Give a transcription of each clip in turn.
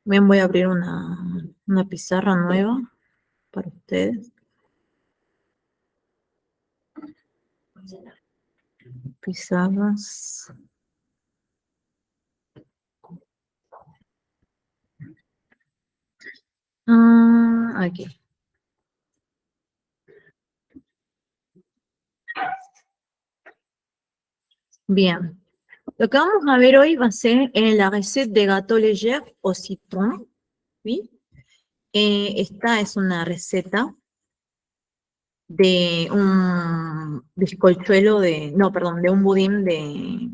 Bien, voy a abrir una pizarra nueva para ustedes. Pizarras. Aquí. Bien. Lo que vamos a ver hoy va a ser la receta de gâteau léger au citron. ¿Sí? Esta es una receta de un bizcochuelo de un budín de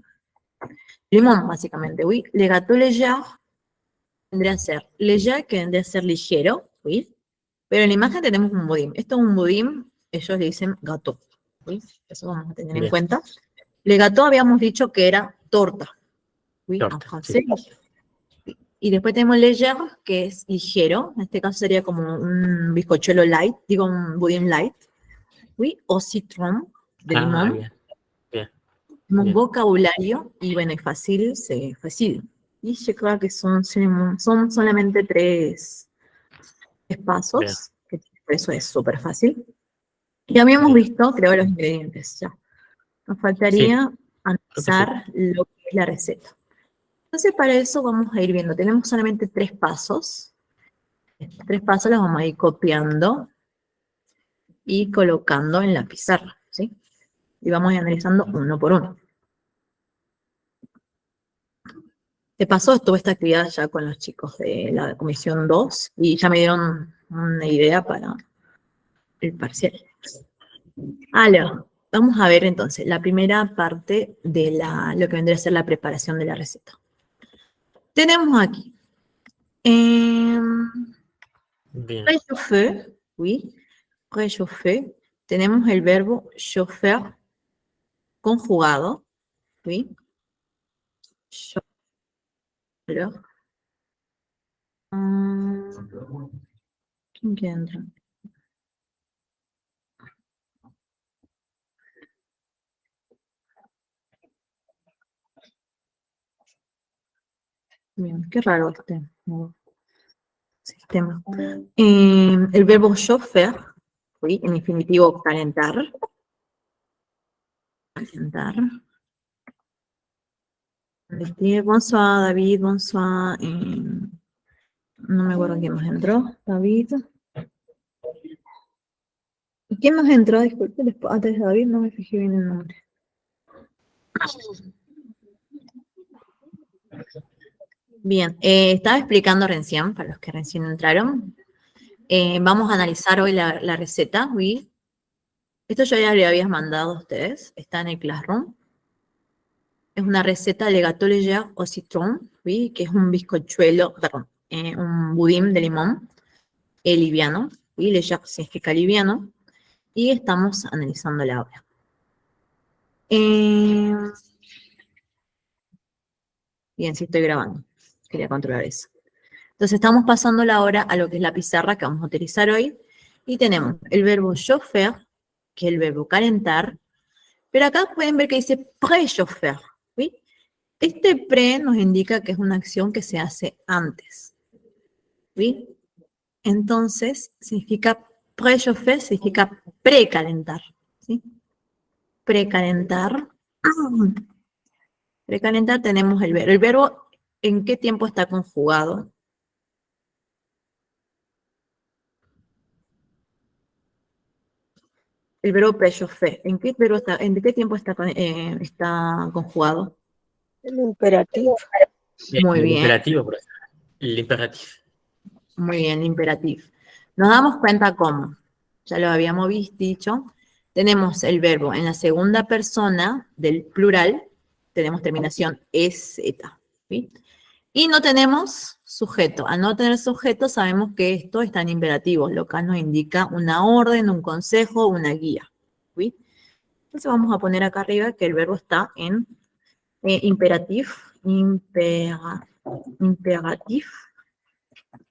limón, básicamente. ¿Sí? Le gâteau léger vendría a ser léger, que vendría a ser ligero, ¿sí? Pero en la imagen tenemos un budín. Esto es un budín, ellos le dicen gâteau, ¿sí? Eso vamos a tener en cuenta. Le gâteau habíamos dicho que era torta, ¿sí? En francés. Y después tenemos léger, que es ligero. En este caso sería como un bizcochuelo light, digo un budín light, ¿sí? O citron, de limón. Bien. Bien. Un vocabulario, y bueno, es fácil, fácil. Y yo creo que son solamente tres pasos, que por eso es súper fácil. Ya habíamos visto, creo, los ingredientes ya. Nos faltaría analizar lo que es la receta. Entonces, para eso vamos a ir viendo. Tenemos solamente tres pasos. Estos tres pasos los vamos a ir copiando y colocando en la pizarra, ¿sí? Y vamos a ir analizando uno por uno. De paso, estuve esta actividad ya con los chicos de la comisión 2 y ya me dieron una idea para el parcial. Vamos a ver entonces la primera parte de lo que vendría a ser la preparación de la receta. Tenemos aquí réchauffer, oui, réchauffer. Tenemos el verbo chauffer conjugado, oui. Chauffer. ¿Quién entra? Bien, qué raro este sistema. El verbo chauffer, ¿sí? En infinitivo calentar. Calentar. Bonsoir, David, bonsoir. No me acuerdo quién más entró. David. ¿Y quién más entró? Disculpe, antes de David no me fijé bien el nombre. Bien, estaba explicando recién, para los que recién entraron. Vamos a analizar hoy la receta, ¿sí? Esto yo ya le había mandado a ustedes, está en el Classroom. Es una receta de gâteau léger au citron, ¿sí? Que es un bizcochuelo, perdón, un budín de limón liviano, ¿sí? Léger significa liviano, y estamos analizándola ahora. Bien, sí estoy grabando, quería controlar eso. Entonces estamos pasando la hora a lo que es la pizarra que vamos a utilizar hoy, y tenemos el verbo chauffer, que es el verbo calentar, pero acá pueden ver que dice pré-chauffer, ¿sí? Este pre nos indica que es una acción que se hace antes, ¿sí? Entonces, significa pré-chauffer, significa precalentar, ¿sí? Precalentar. Precalentar tenemos el verbo. El verbo, ¿en qué tiempo está conjugado? El verbo pré-chauffer. ¿En qué tiempo está conjugado? El imperativo. Muy bien. El imperativo. Muy bien, el imperativo. Nos damos cuenta cómo. Ya lo habíamos dicho. Tenemos el verbo en la segunda persona del plural. Tenemos terminación EZ. ¿Sí? Y no tenemos sujeto. Al no tener sujeto, sabemos que esto está en imperativo, lo cual nos indica una orden, un consejo, una guía. ¿Sí? Entonces vamos a poner acá arriba que el verbo está en imperatif, imperatif,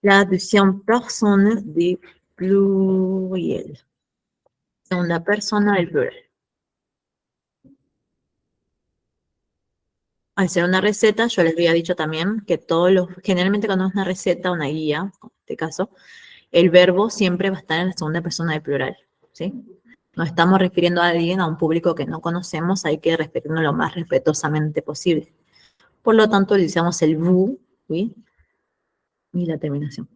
la deuxième personne de pluriel. Segunda persona del plural. al ser una receta, yo les había dicho también que generalmente cuando es una receta, una guía, en este caso, el verbo siempre va a estar en la segunda persona del plural, ¿sí? Nos estamos refiriendo a alguien, a un público que no conocemos, hay que respetarlo lo más respetuosamente posible. Por lo tanto, utilizamos el vous, ¿sí? Y la terminación.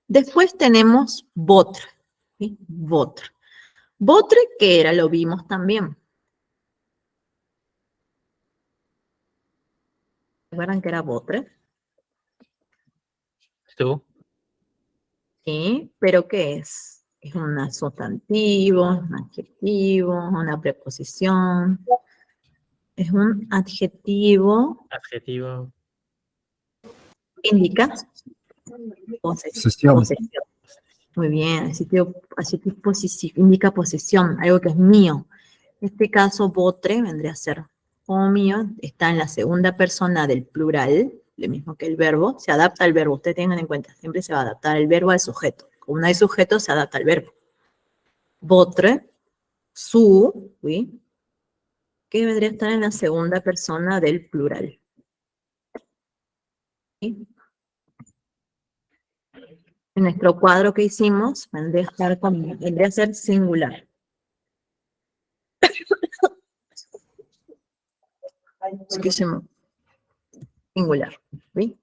Después tenemos votre, ¿sí? Votre. Votre, ¿qué era? Lo vimos también. ¿Recuerdan que era votre? Tú. Sí, pero ¿qué es? Es un sustantivo, un adjetivo, una preposición. Es un adjetivo Adjetivo. que indica Posesión. posesión. Muy bien, adjetivo posesivo, indica posesión, algo que es mío. En este caso, votre vendría a ser como mío, está en la segunda persona del plural, lo mismo que el verbo, se adapta al verbo, ustedes tengan en cuenta, siempre se va a adaptar el verbo al sujeto. Como no hay sujeto, se adapta al verbo. Votre, su, ¿sí? Que vendría a estar en la segunda persona del plural. ¿Sí? En nuestro cuadro que hicimos, vendría a ser singular. Excusez-moi. Singular. ¿Sí?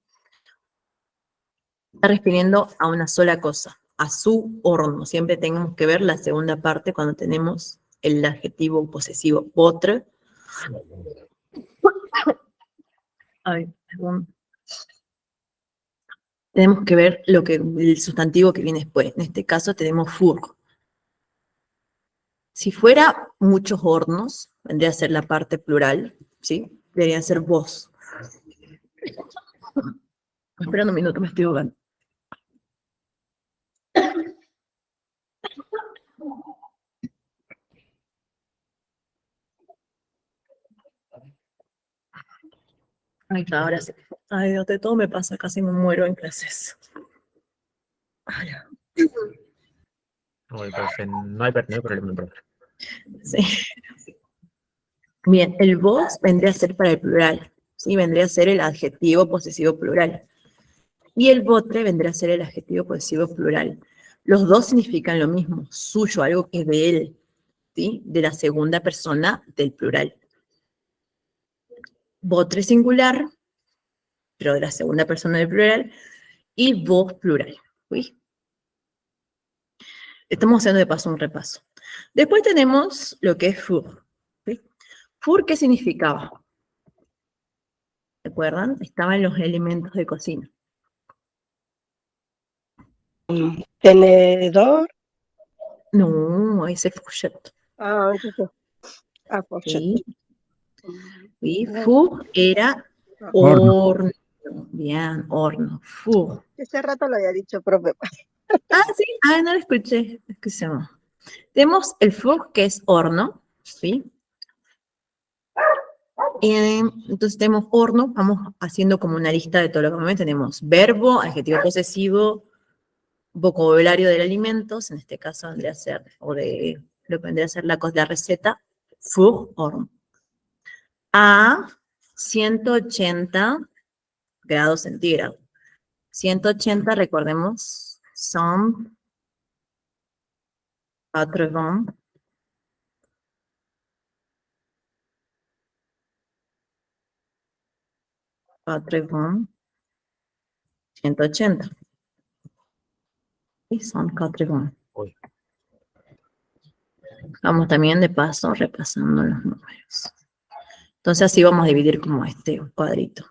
Está refiriendo a una sola cosa, a su horno. Siempre tenemos que ver la segunda parte cuando tenemos el adjetivo posesivo votre. Ay, perdón. Tenemos que ver el sustantivo que viene después. En este caso tenemos four. Si fuera muchos hornos, vendría a ser la parte plural, ¿sí? Debería ser vos. Espera un minuto, me estoy ahogando. Ahí está, ahora sí. Ay, Dios, de todo me pasa, casi me muero en clases. Ay, Uy, profe, no hay problema, profe. sí. Bien, el vos vendría a ser para el plural, ¿sí? Vendría a ser el adjetivo posesivo plural. Y el votre vendría a ser el adjetivo posesivo plural. Los dos significan lo mismo, suyo, algo que es de él, ¿sí? De la segunda persona del plural. Votre singular, pero de la segunda persona del plural, y vos plural, ¿sí? Estamos haciendo de paso un repaso. Después tenemos lo que es four, ¿sí? Four, ¿qué significaba? ¿Recuerdan? Estaban los elementos de cocina. Tenedor. No, ese es fourchette. Ah, entonces. Ah, fourchette. Sí. Y four era Horno. horno. Bien, horno. Four. Ese rato lo había dicho, profe. Ah, sí. Ah, no lo escuché. Escuchemos. Tenemos el four, que es horno. ¿Sí? Entonces tenemos horno. Vamos haciendo como una lista de todo lo que vemos. Tenemos verbo, adjetivo posesivo, vocabulario del alimentos. En este caso vendría a ser, o de lo que vendría a ser la receta. Four, horno. A 180 grados centígrados. 180, recordemos, son 80. 180. Y son 80. Uy. Vamos también de paso repasando los números. Entonces así vamos a dividir como este cuadrito.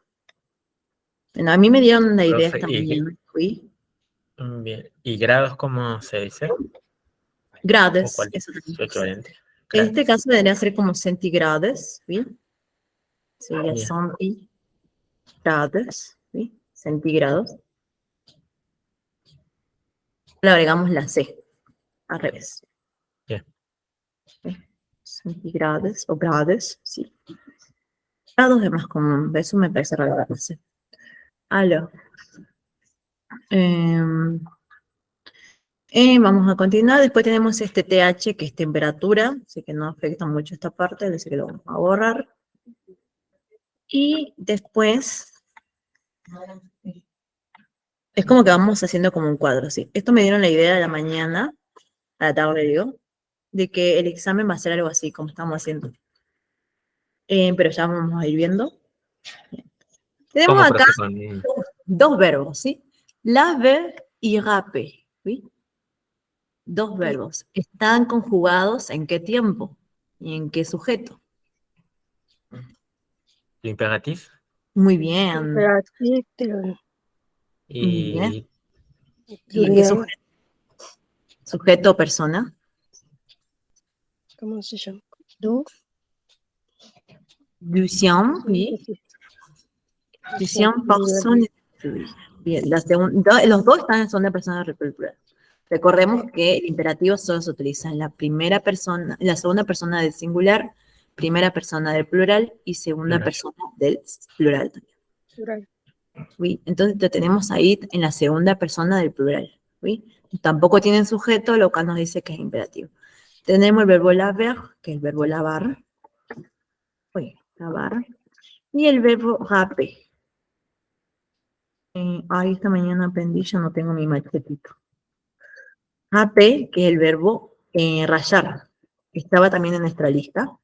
Bueno, a mí me dieron la idea Profe, esta mañana. Fui. Bien. ¿Y grados cómo se dice? ¿O Grades. cuál es Eso también. su equivalente? En este caso debería ser como centigrados. ¿Sí? Sería Bien. centigrados. ¿Sí? Centígrados. Le agregamos la C. Al revés. Bien. Centigrados o grados, sí. Grados es más común, eso me parece raro. Aló. Vamos a continuar. Después tenemos este TH, que es temperatura, así que no afecta mucho esta parte, así que lo vamos a borrar. Y después, es como que vamos haciendo como un cuadro, ¿sí? Esto me dieron la idea de la mañana, a la tarde digo, de que el examen va a ser algo así, como estamos haciendo. Pero ya vamos a ir viendo. Tenemos ¿Cómo, acá profe? Con dos verbos, ¿sí? Laver y raper, ¿sí? Dos verbos. ¿Están conjugados en qué tiempo? ¿Y en qué sujeto? l'impératif Muy bien, Imperatif, muy bien. y ¿Y en qué pluriel, sujeto? ¿Sujeto o persona? ¿cómo se llama? Du, Deuxième, sí, oui. sí, Deuxième personne. Bien, los dos están en segunda persona del plural. Recordemos que el imperativo solo se utiliza en la primera persona, en la segunda persona del singular, primera persona del plural y segunda plural. persona del plural también. plural. ¿Sí? Entonces lo tenemos ahí en la segunda persona del plural. ¿Sí? Tampoco tienen sujeto, lo cual nos dice que es imperativo. Tenemos el verbo laver, que es el verbo lavar. Lavar. Y el verbo raper. Esta mañana aprendí, ya no tengo mi machetito. Raper, que es el verbo rayar. Estaba también en nuestra lista.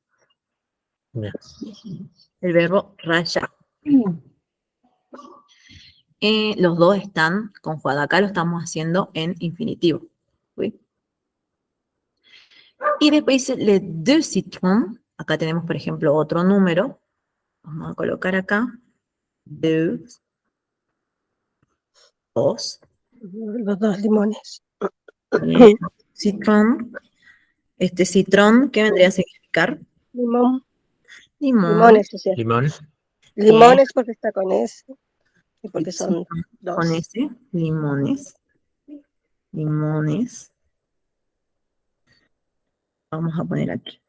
Bien. El verbo rayar. Los dos están conjugados. Acá lo estamos haciendo en infinitivo. ¿Sí? Y después dice les deux citrons. Acá tenemos, por ejemplo, otro número. Vamos a colocar acá. Deux. Dos. Los dos limones. Citron. Este citrón, ¿qué vendría a significar? Limón, Limón. limones, o sea. Limón. Limones porque está con S y porque son Con dos. ese, limones. Limones. Vamos a poner aquí.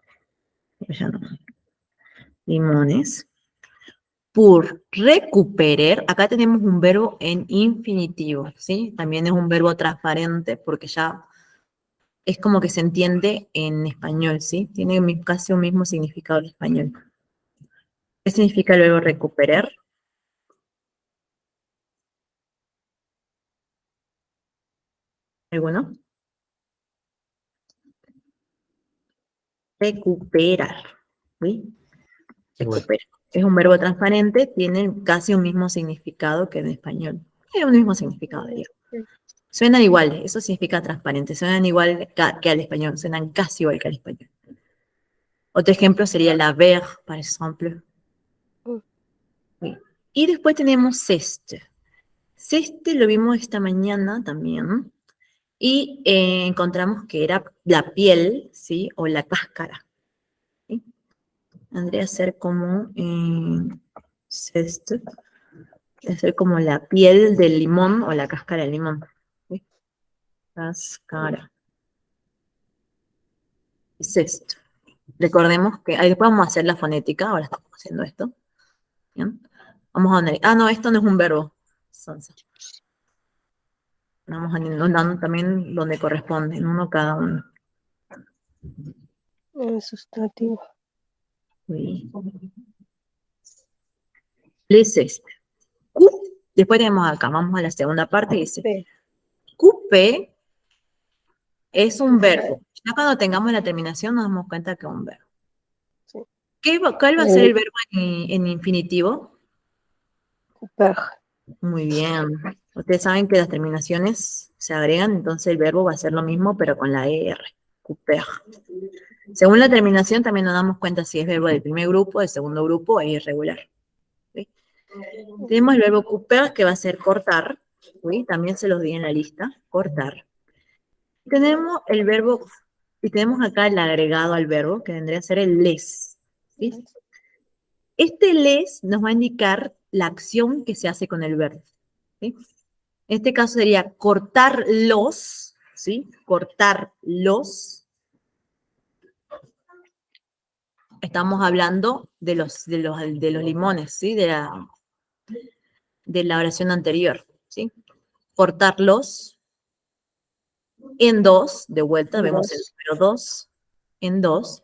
Ya no. Limones. Pour recuperar, acá tenemos un verbo en infinitivo, ¿sí? También es un verbo transparente porque ya es como que se entiende en español, ¿sí? Tiene casi un mismo significado en español. ¿Qué significa el verbo recuperar? ¿Alguno? Recuperar, ¿sí? Recuperar. Es un verbo transparente, tiene casi un mismo significado que en español. Es un mismo significado, digo. Suenan iguales, eso significa transparente, suenan igual que al español, suenan casi igual que al español. Otro ejemplo sería la ver, por ejemplo. Sí. Y después tenemos ceste. Ceste lo vimos esta mañana también. Y encontramos que era la piel, ¿sí? O la cáscara. ¿Sí? Vendría a ser como ceste. Debe ser como la piel del limón o la cáscara del limón. ¿Sí? Cáscara. Es esto. Recordemos que ahí después vamos a hacer la fonética, ahora estamos haciendo esto. ¿Bien? Vamos a analizar. No, esto no es un verbo. Sonsa. Vamos anotando también donde corresponden, uno cada uno. Sustantivo. Sí. Les este. Después tenemos acá, vamos a la segunda parte y dice, P. couper es un verbo. Ya cuando tengamos la terminación nos damos cuenta que es un verbo. Sí. ¿Cuál va a ser el verbo en infinitivo? Couper. Muy bien. Ustedes saben que las terminaciones se agregan, entonces el verbo va a ser lo mismo, pero con la ER. Couper. Según la terminación también nos damos cuenta si es verbo del primer grupo, del segundo grupo o es irregular. ¿Sí? Tenemos el verbo couper que va a ser cortar. ¿Sí? También se los di en la lista. Cortar. Tenemos el verbo, y tenemos acá el agregado al verbo, que vendría a ser el les. ¿Sí? Este les nos va a indicar la acción que se hace con el verbo. ¿Sí? En este caso sería cortar los, ¿sí? Cortar los. Estamos hablando de los limones, ¿sí? De la oración anterior, ¿sí? Cortarlos en dos, de vuelta, En vemos el dos. número dos, en dos.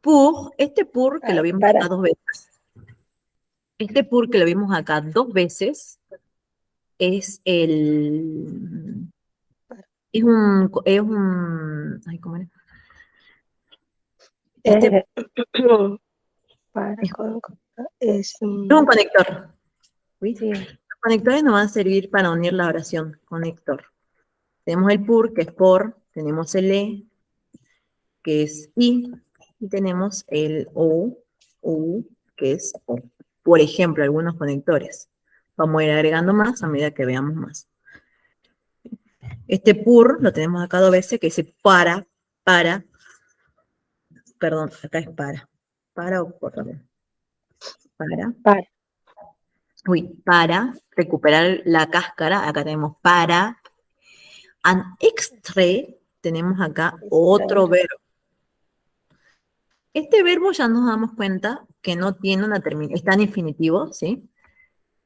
Pour, este pour que lo vimos Para. acá dos veces. Este pour que lo vimos acá 2 veces es el... ay, ¿cómo era? Este Para es con, es un conector. ¿Sí? sí, Los conectores nos van a servir para unir la oración. Conector. Tenemos el pour, que es por, tenemos el que es y tenemos el u, que es o. Por ejemplo, algunos conectores. Vamos a ir agregando más a medida que veamos más. Este pour lo tenemos acá 2 veces, que dice perdón, acá es para o por, perdón. para, Para recuperar la cáscara, acá tenemos para. An extrait, tenemos acá otro verbo. Este verbo ya nos damos cuenta que no tiene una terminación, está en infinitivo, ¿sí?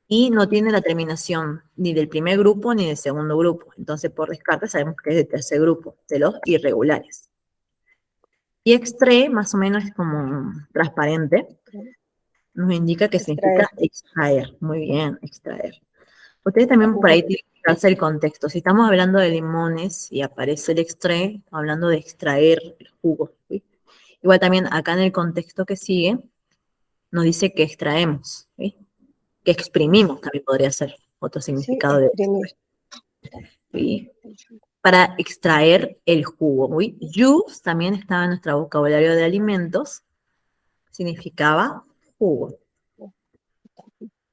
Y no tiene la terminación ni del primer grupo ni del segundo grupo. Entonces, por descarte, sabemos que es del tercer grupo, de los irregulares. Y extrait, más o menos, es como transparente. Nos indica que significa extraer. Muy bien, extraer. Ustedes también por ahí tienen que fijarse el contexto. Si estamos hablando de limones y aparece el extrait, hablando de extraer el jugo, ¿sí? Igual también acá en el contexto que sigue, nos dice que extraemos, ¿sí? Que exprimimos también podría ser otro significado de extraer, ¿sí? Para extraer el jugo, ¿sí? Jus también estaba en nuestro vocabulario de alimentos, significaba jugo.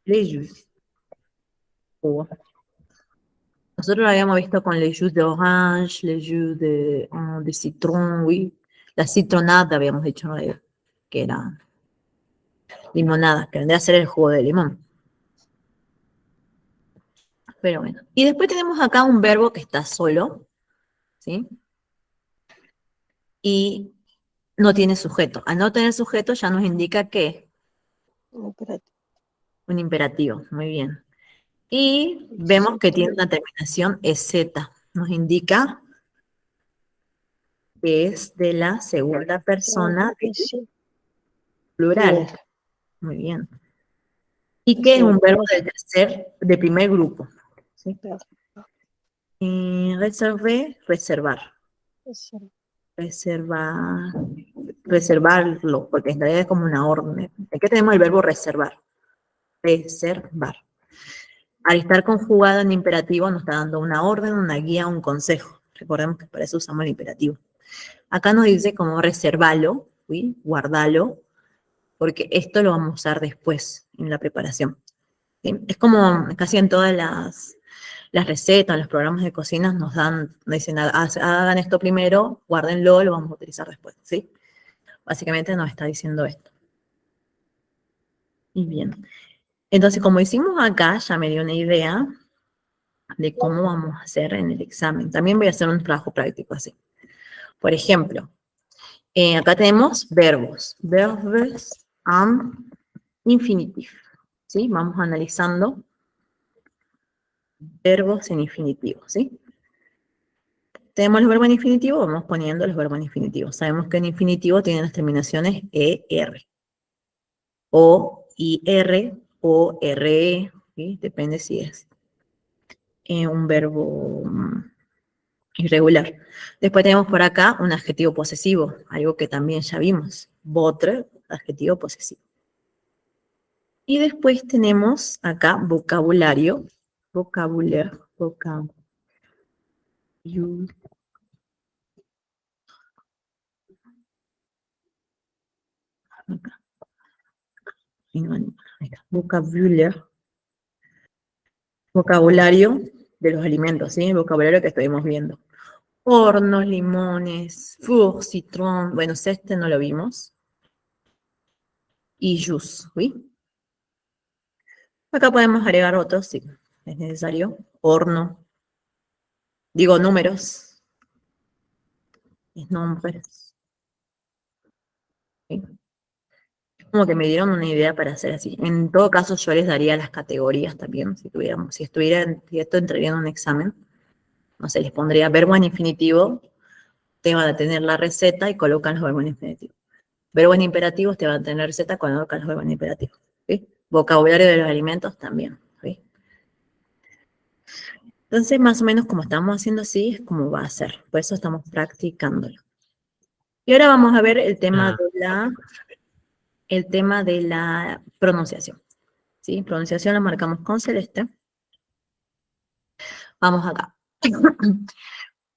Le jus, jugo. Nosotros lo habíamos visto con le jus de orange, le jus de citron, ¿sí? La citronada habíamos dicho, ¿no? Que era limonada, que vendría a ser el jugo de limón. Pero bueno. Y después tenemos acá un verbo que está solo, ¿sí? Y no tiene sujeto. Al no tener sujeto ya nos indica que un imperativo. Muy bien. Y vemos que tiene una terminación EZ. Nos indica que es de la segunda persona del plural. Muy bien. Y que es un verbo del primer grupo. ¿Sí? Reservar. Reservarlo, porque en realidad es como una orden. Aquí tenemos el verbo reservar. Reservar. Al estar conjugado en imperativo nos está dando una orden, una guía, un consejo. Recordemos que para eso usamos el imperativo. Acá nos dice como reservalo, ¿sí? Guardalo, porque esto lo vamos a usar después en la preparación. ¿Sí? Es como casi en todas las recetas, los programas de cocina nos dicen, hagan esto primero, guárdenlo, lo vamos a utilizar después, ¿sí? Básicamente nos está diciendo esto. Y bien. Entonces, como hicimos acá, ya me dio una idea de cómo vamos a hacer en el examen. También voy a hacer un trabajo práctico así. Por ejemplo, acá tenemos verbos. Verbs and infinitive. ¿Sí? Vamos analizando verbos en infinitivo, ¿sí? Tenemos los verbos en infinitivo, vamos poniendo los verbos en infinitivo. Sabemos que en infinitivo tienen las terminaciones ER. O IR o RE, ¿sí? Depende si es un verbo irregular. Después tenemos por acá un adjetivo posesivo, algo que también ya vimos. Votre, adjetivo posesivo. Y después tenemos acá vocabulario. Vocabulario. Vocabulario de los alimentos, ¿sí? El vocabulario que estuvimos viendo. Hornos, limones, four, citron, bueno, este no lo vimos. Y jus, ¿sí? Acá podemos agregar otros, si es necesario. Horno. Digo números. Nombres. ¿Sí? Como que me dieron una idea para hacer así. En todo caso, yo les daría las categorías también, si esto entraría en un examen. No sé, les pondría verbo en infinitivo, te van a tener la receta y colocan los verbos en infinitivo. Verbos en imperativo, te van a tener receta, colocan los verbos en imperativo. ¿Sí? vocabulario de los alimentos también. ¿Sí? Entonces, más o menos como estamos haciendo así, es como va a ser. Por eso estamos practicándolo. Y ahora vamos a ver el tema de la pronunciación. ¿Sí? Pronunciación la marcamos con celeste. Vamos acá.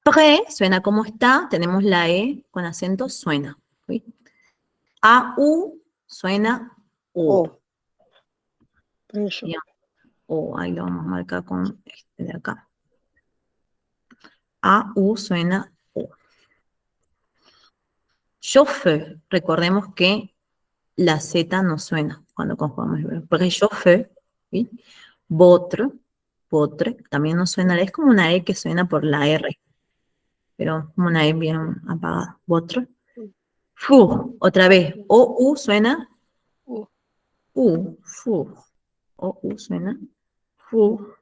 Pré suena como está, tenemos la E con acento, suena. ¿Sí? AU suena O. O. Preyo. Bien. O, ahí lo vamos a marcar con este de acá. AU suena O. Chauffeur, recordemos que la Z no suena cuando conjugamos el verbo. Porque chauffeur, ¿sí? Votre, también no suena, es como una E que suena por la R, pero como una E bien apagada. Votre. Four, otra vez, O-U suena U. Four. O-U suena Four.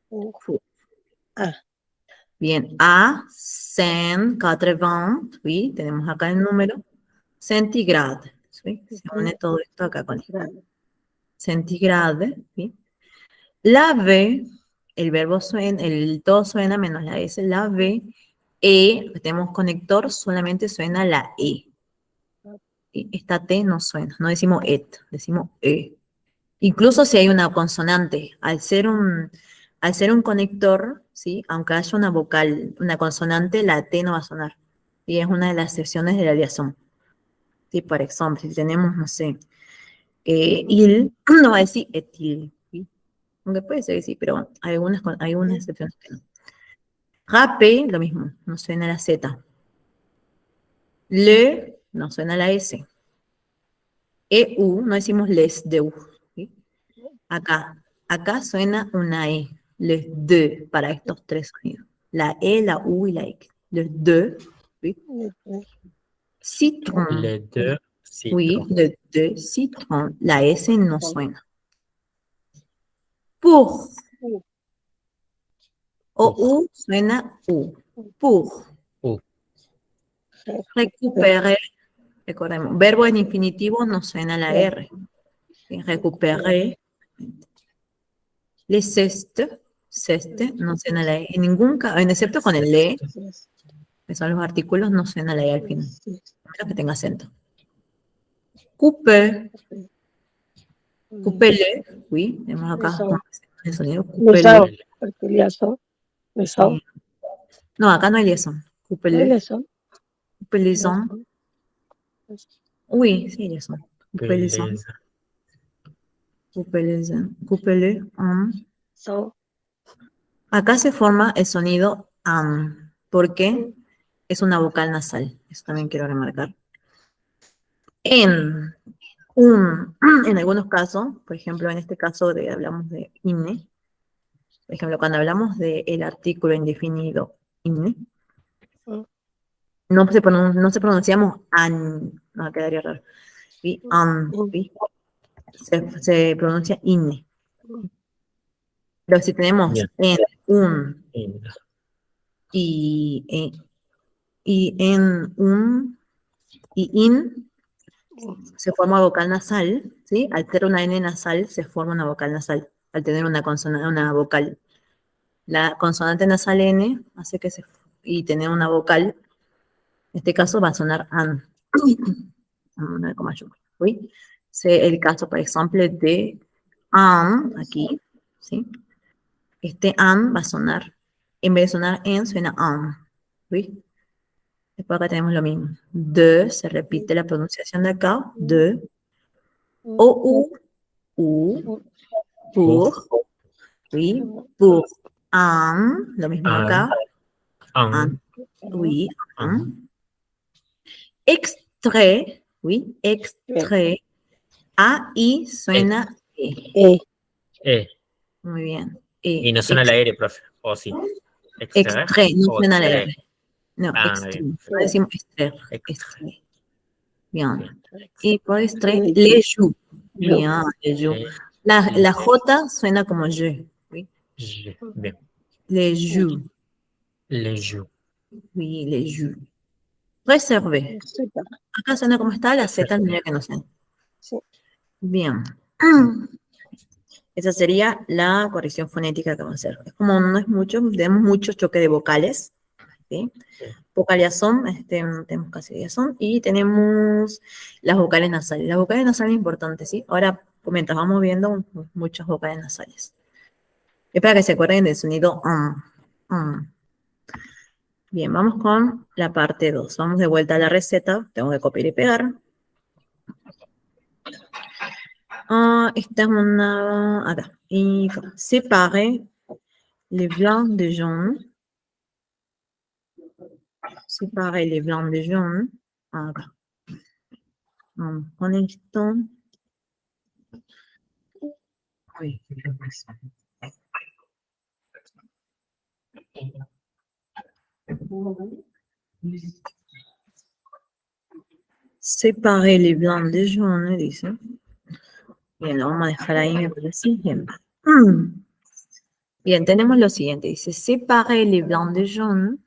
U. Four. A. Bien, A, 180, ¿sí? Tenemos acá el número, centigrade, ¿sí? Se une todo esto acá con el centigrade, ¿sí? La V, el verbo suena, el todo suena menos la S, la V, tenemos conector, solamente suena la E. ¿Sí? Esta T no suena, no decimos et, decimos E. Incluso si hay una consonante, al ser un conector, ¿sí? Aunque haya una vocal, una consonante, la T no va a sonar. Y es una de las excepciones de la liaison. ¿Sí? Por ejemplo, si tenemos, no sé, il, no va a decir etil. ¿Sí? Aunque puede ser que sí, pero hay algunas excepciones que no. Rape, lo mismo, no suena la Z. Le, no suena la S. EU, no decimos les de U. ¿Sí? Acá suena una E. Les deux para estos tres sonidos. La E, la U y la X. Les deux. ¿Sí? Citron. Les deux Oui, citrons. les deux citron. La S no suena. Pour. U. O-U suena U. Pour. U. Récupérer. Recordemos, verbo en infinitivo no suena la R. ¿Sí? Récupérer. Les ceste, no suena la E. En ningún caso, excepto con el le, que son los artículos, no suena la E al final. A menos que tenga acento. Couper. Coupele. Oui, tenemos acá el sonido. Lesao. Coupele. Porque liazo. Lesao. No, acá no hay liaison. ¿No hay Coupele. liazo? Coupelaison. Oui, sí hay liaison. Coupelaison. Beleza. Coupelaison. Coupele. So. Acá se forma el sonido am. ¿Por qué? Es una vocal nasal. Eso también quiero remarcar. En algunos casos, por ejemplo, en este caso hablamos de INE, por ejemplo, cuando hablamos del artículo indefinido INE, no pronunciamos an, no, quedaría raro, ¿sí? ¿Sí? Se pronuncia INE. Pero si tenemos Bien. en, un In. y en un y in, se forma vocal nasal, ¿sí? Al ser una N nasal, se forma una vocal nasal, al tener una consonante, una vocal. La consonante nasal N hace que y tener una vocal, en este caso va a sonar an. Una con mayor, ¿sí? El caso, por ejemplo, de an, aquí, ¿sí? Este an va a sonar, en vez de sonar en, suena an, ¿sí? Después acá tenemos lo mismo. De, se repite la pronunciación de acá, de. O, U, pour, oui, pour, an, lo mismo acá, An. oui, An. extrait, oui, extrait, A, I, suena E. E. Muy bien. Y no suena la R, profe. O sí. Extrait, no o suena la tre. R. No, Ah, extrait. bien. No decimos extrait. Extrait. Bien. Y por extrait, Les les joues. Bien, les joues. La Les J suena como je. Oui. Bien. Les joues. Les joues. Oui, les joues. Réservé. Sepa. Acá suena como está, la Z tendría que no suena. Sí. Bien. Esa sería la corrección fonética que vamos a hacer. Es como no es mucho, tenemos mucho choque de vocales, ¿sí? Vocal ya son, tenemos casi ya son, y tenemos las vocales nasales. Las vocales nasales importantes, ¿sí? Ahora, mientras vamos viendo muchas vocales nasales. Es para que se acuerden del sonido. Bien, vamos con la parte 2. Vamos de vuelta a la receta. Tengo que copiar y pegar. Esta es una... Acá. Y séparer les blancs de jaune. Séparer les blancs de jaune. Acá. Vamos con esto. Uy. Séparer les blancs de jaune, dice. Bien, lo vamos a dejar ahí, me parece bien. Bien, tenemos lo siguiente. Dice, séparer les blancs de jaune.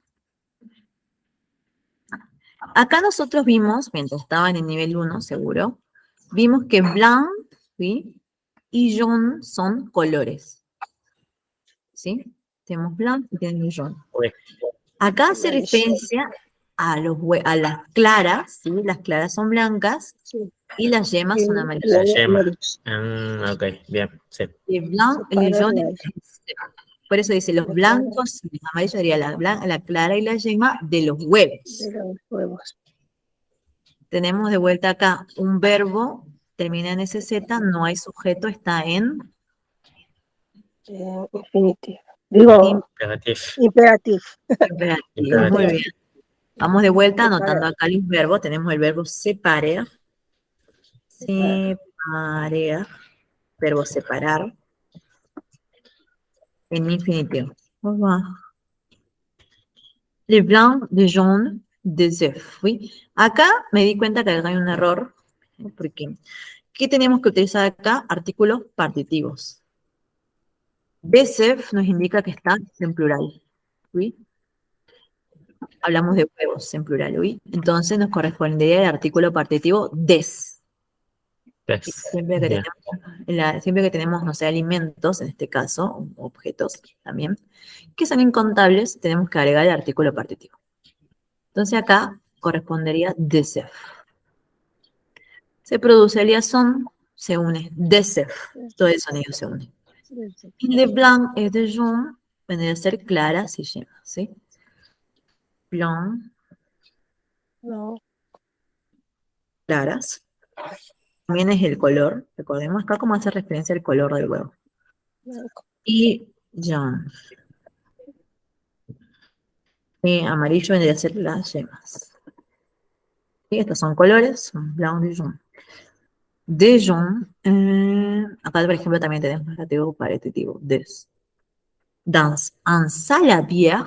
Acá nosotros vimos, mientras estaba en el nivel 1, seguro, vimos que blanc, ¿sí? Y jaune son colores. ¿Sí? Tenemos blanc y tenemos jaune. Uy, Acá hace referencia a las claras, ¿sí? Las claras son blancas Sí. y las yemas son la amarillas. yema. Amarillos. Ok, bien, sí. Les blancs y les Separar jaunes. las- Por eso dice, los blancos y los amarillos sería la clara y la yema de los huevos. de los huevos. Tenemos de vuelta acá un verbo, termina en SZ, no hay sujeto, está en Infinitivo. Digo, Imperativo. imperativo. imperativo. Muy bien. Vamos de vuelta anotando acá los verbos. Tenemos el verbo separer. Separer. Verbo separar. En infinitivo. Les blancs, les jaunes, des œufs. ¿Sí? Acá me di cuenta que acá hay un error. Porque, ¿qué tenemos que utilizar acá? Artículos partitivos. Des œufs nos indica que está en plural. ¿Sí? Hablamos de huevos en plural, ¿sí? Entonces nos correspondería el artículo partitivo des. Siempre que tenemos, no sé, alimentos, en este caso, objetos también, que son incontables, tenemos que agregar el artículo partitivo. Entonces acá correspondería des œufs. Se produce el liaison, se une des œufs. Todo el sonido se une. Y de blanc et de jaune vendría a ser claras y yemas, ¿sí? Blanc, No, claras. También es el color, recordemos acá cómo hace referencia al color del huevo. blanco. Y jaune. Y amarillo vendría a ser las yemas. Y estos son colores, son blanc y jaune. De jaune, acá por ejemplo también tenemos el adjetivo partitivo, des. Dans un saladier,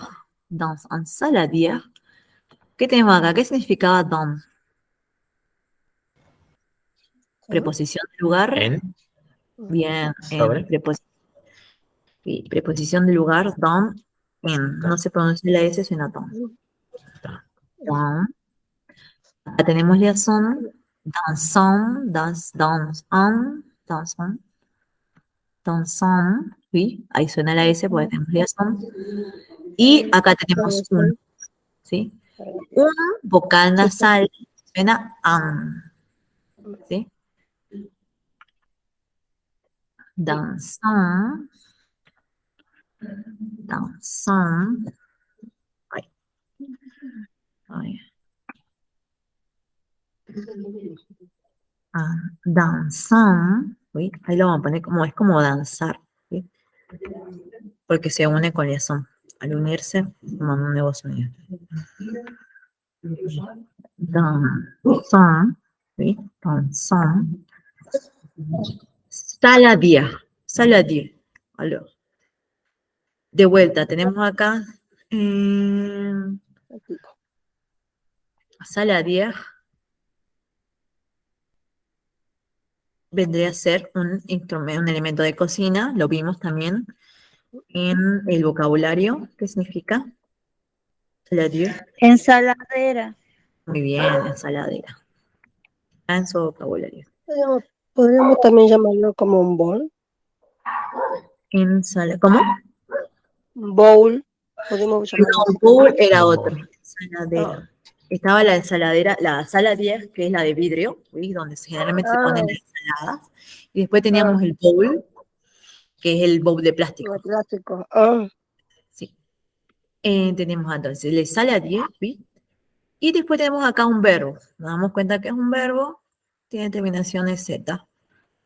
¿qué tenemos acá? ¿Qué significaba dans? Preposición de lugar. En, Bien, sobre. Preposición de lugar, dans, en. No se pronuncia la S, sino dans. Dans. Acá tenemos liaison, dansant, ¿sí? Ahí suena la S porque tenemos liaison. Y acá tenemos un, ¿sí? Un vocal nasal suena an, ¿sí? Dansant. Ay. Ay. Dansant, ¿sí? Ahí lo vamos a poner como, es como danzar, ¿sí? Porque se une con liaison. Al unirse, forman un nuevo sonido. Dansant, ¿sí? Dansant. Saladier. Alors, de vuelta, tenemos acá saladier. Vendría a ser un instrumento, un elemento de cocina, lo vimos también en el vocabulario. ¿Qué significa? Saladier. Ensaladera. Muy bien, ensaladera. En su vocabulario. Podríamos también llamarlo como un bowl. ¿Cómo? Un bowl. Podemos llamarlo No, así bowl también. era No. otro. Ensaladera. Estaba la ensaladera, la sala 10, que es la de vidrio, ¿sí? Donde generalmente se ponen las ensaladas. Y después teníamos el bowl, que es el bowl de plástico. El plástico. Sí. Tenemos entonces la sala 10, ¿sí? Y después tenemos acá un verbo. Nos damos cuenta que es un verbo, tiene terminaciones Z.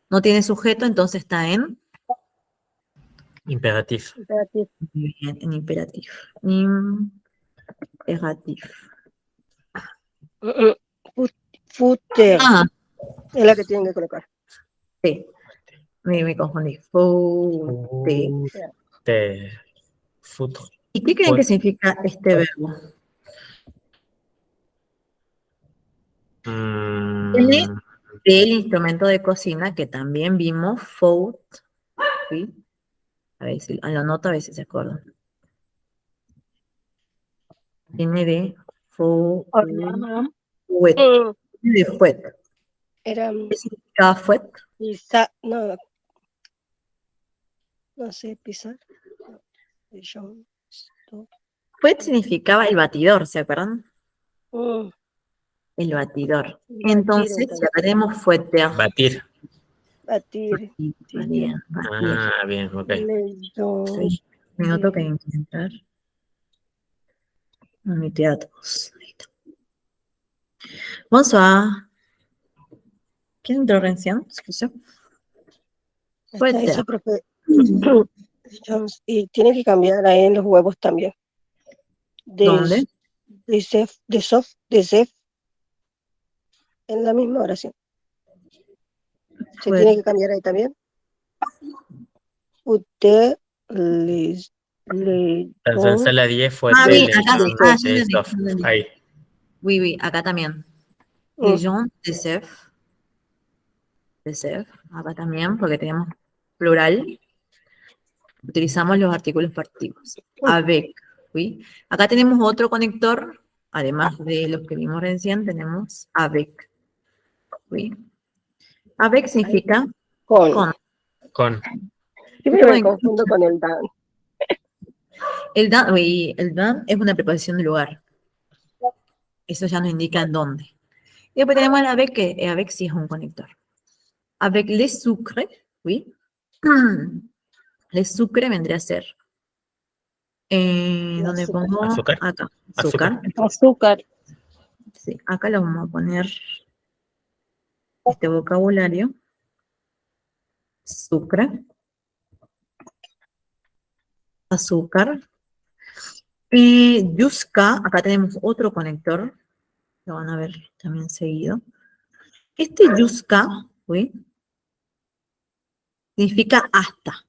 No tiene sujeto, entonces está en Imperativo. Imperativo. en imperativo. Imperativo. Footer. Ah, Es la que tienen que colocar. sí. Me confundí. Fute. Fut. ¿Y qué creen que significa este verbo? Tiene el instrumento de cocina que también vimos, fout, ¿sí? A ver si lo anoto, a ver si se acuerdan. Tiene de fouet. De fuet. Era ¿Qué significa fuet? pisar. No sé, pisar. Fuet significaba el batidor, ¿se acuerdan? El batidor. Entonces, si acá tenemos fueter. Batir. Batir. Bien, batir. Ah, bien, ok. Sí. Minuto que encontrar. Omitir a todos. Ahí está. Bonsoir. ¿Quién entró recién? Excuse. Está eso, profe. Y tiene que cambiar ahí en los huevos también. ¿Dónde? De Zef, en la misma oración. Se tiene que cambiar ahí también. Usted les Entonces la 10 fue bien, acá sí. de Sí, soft. Ahí. Oui, acá también. Les gens de Zef. De Zef. Acá también, porque tenemos plural. Utilizamos los artículos partivos. Avec. ¿Sí? Acá tenemos otro conector, además de los que vimos recién, tenemos avec. ¿Sí? Avec significa con. Siempre me confundo con el dan. El dan es una preposición de lugar. Eso ya nos indica en dónde. Y después tenemos el avec, que avec sí es un conector. Avec les sucres, ¿sí? Les sucres vendría a ser. ¿Dónde pongo? Azúcar. Acá. Azúcar. Sí, acá le vamos a poner este vocabulario. Sucre. Azúcar. Y yuska, acá tenemos otro conector. Lo van a ver también seguido. Este yuska, ¿sí? Significa hasta.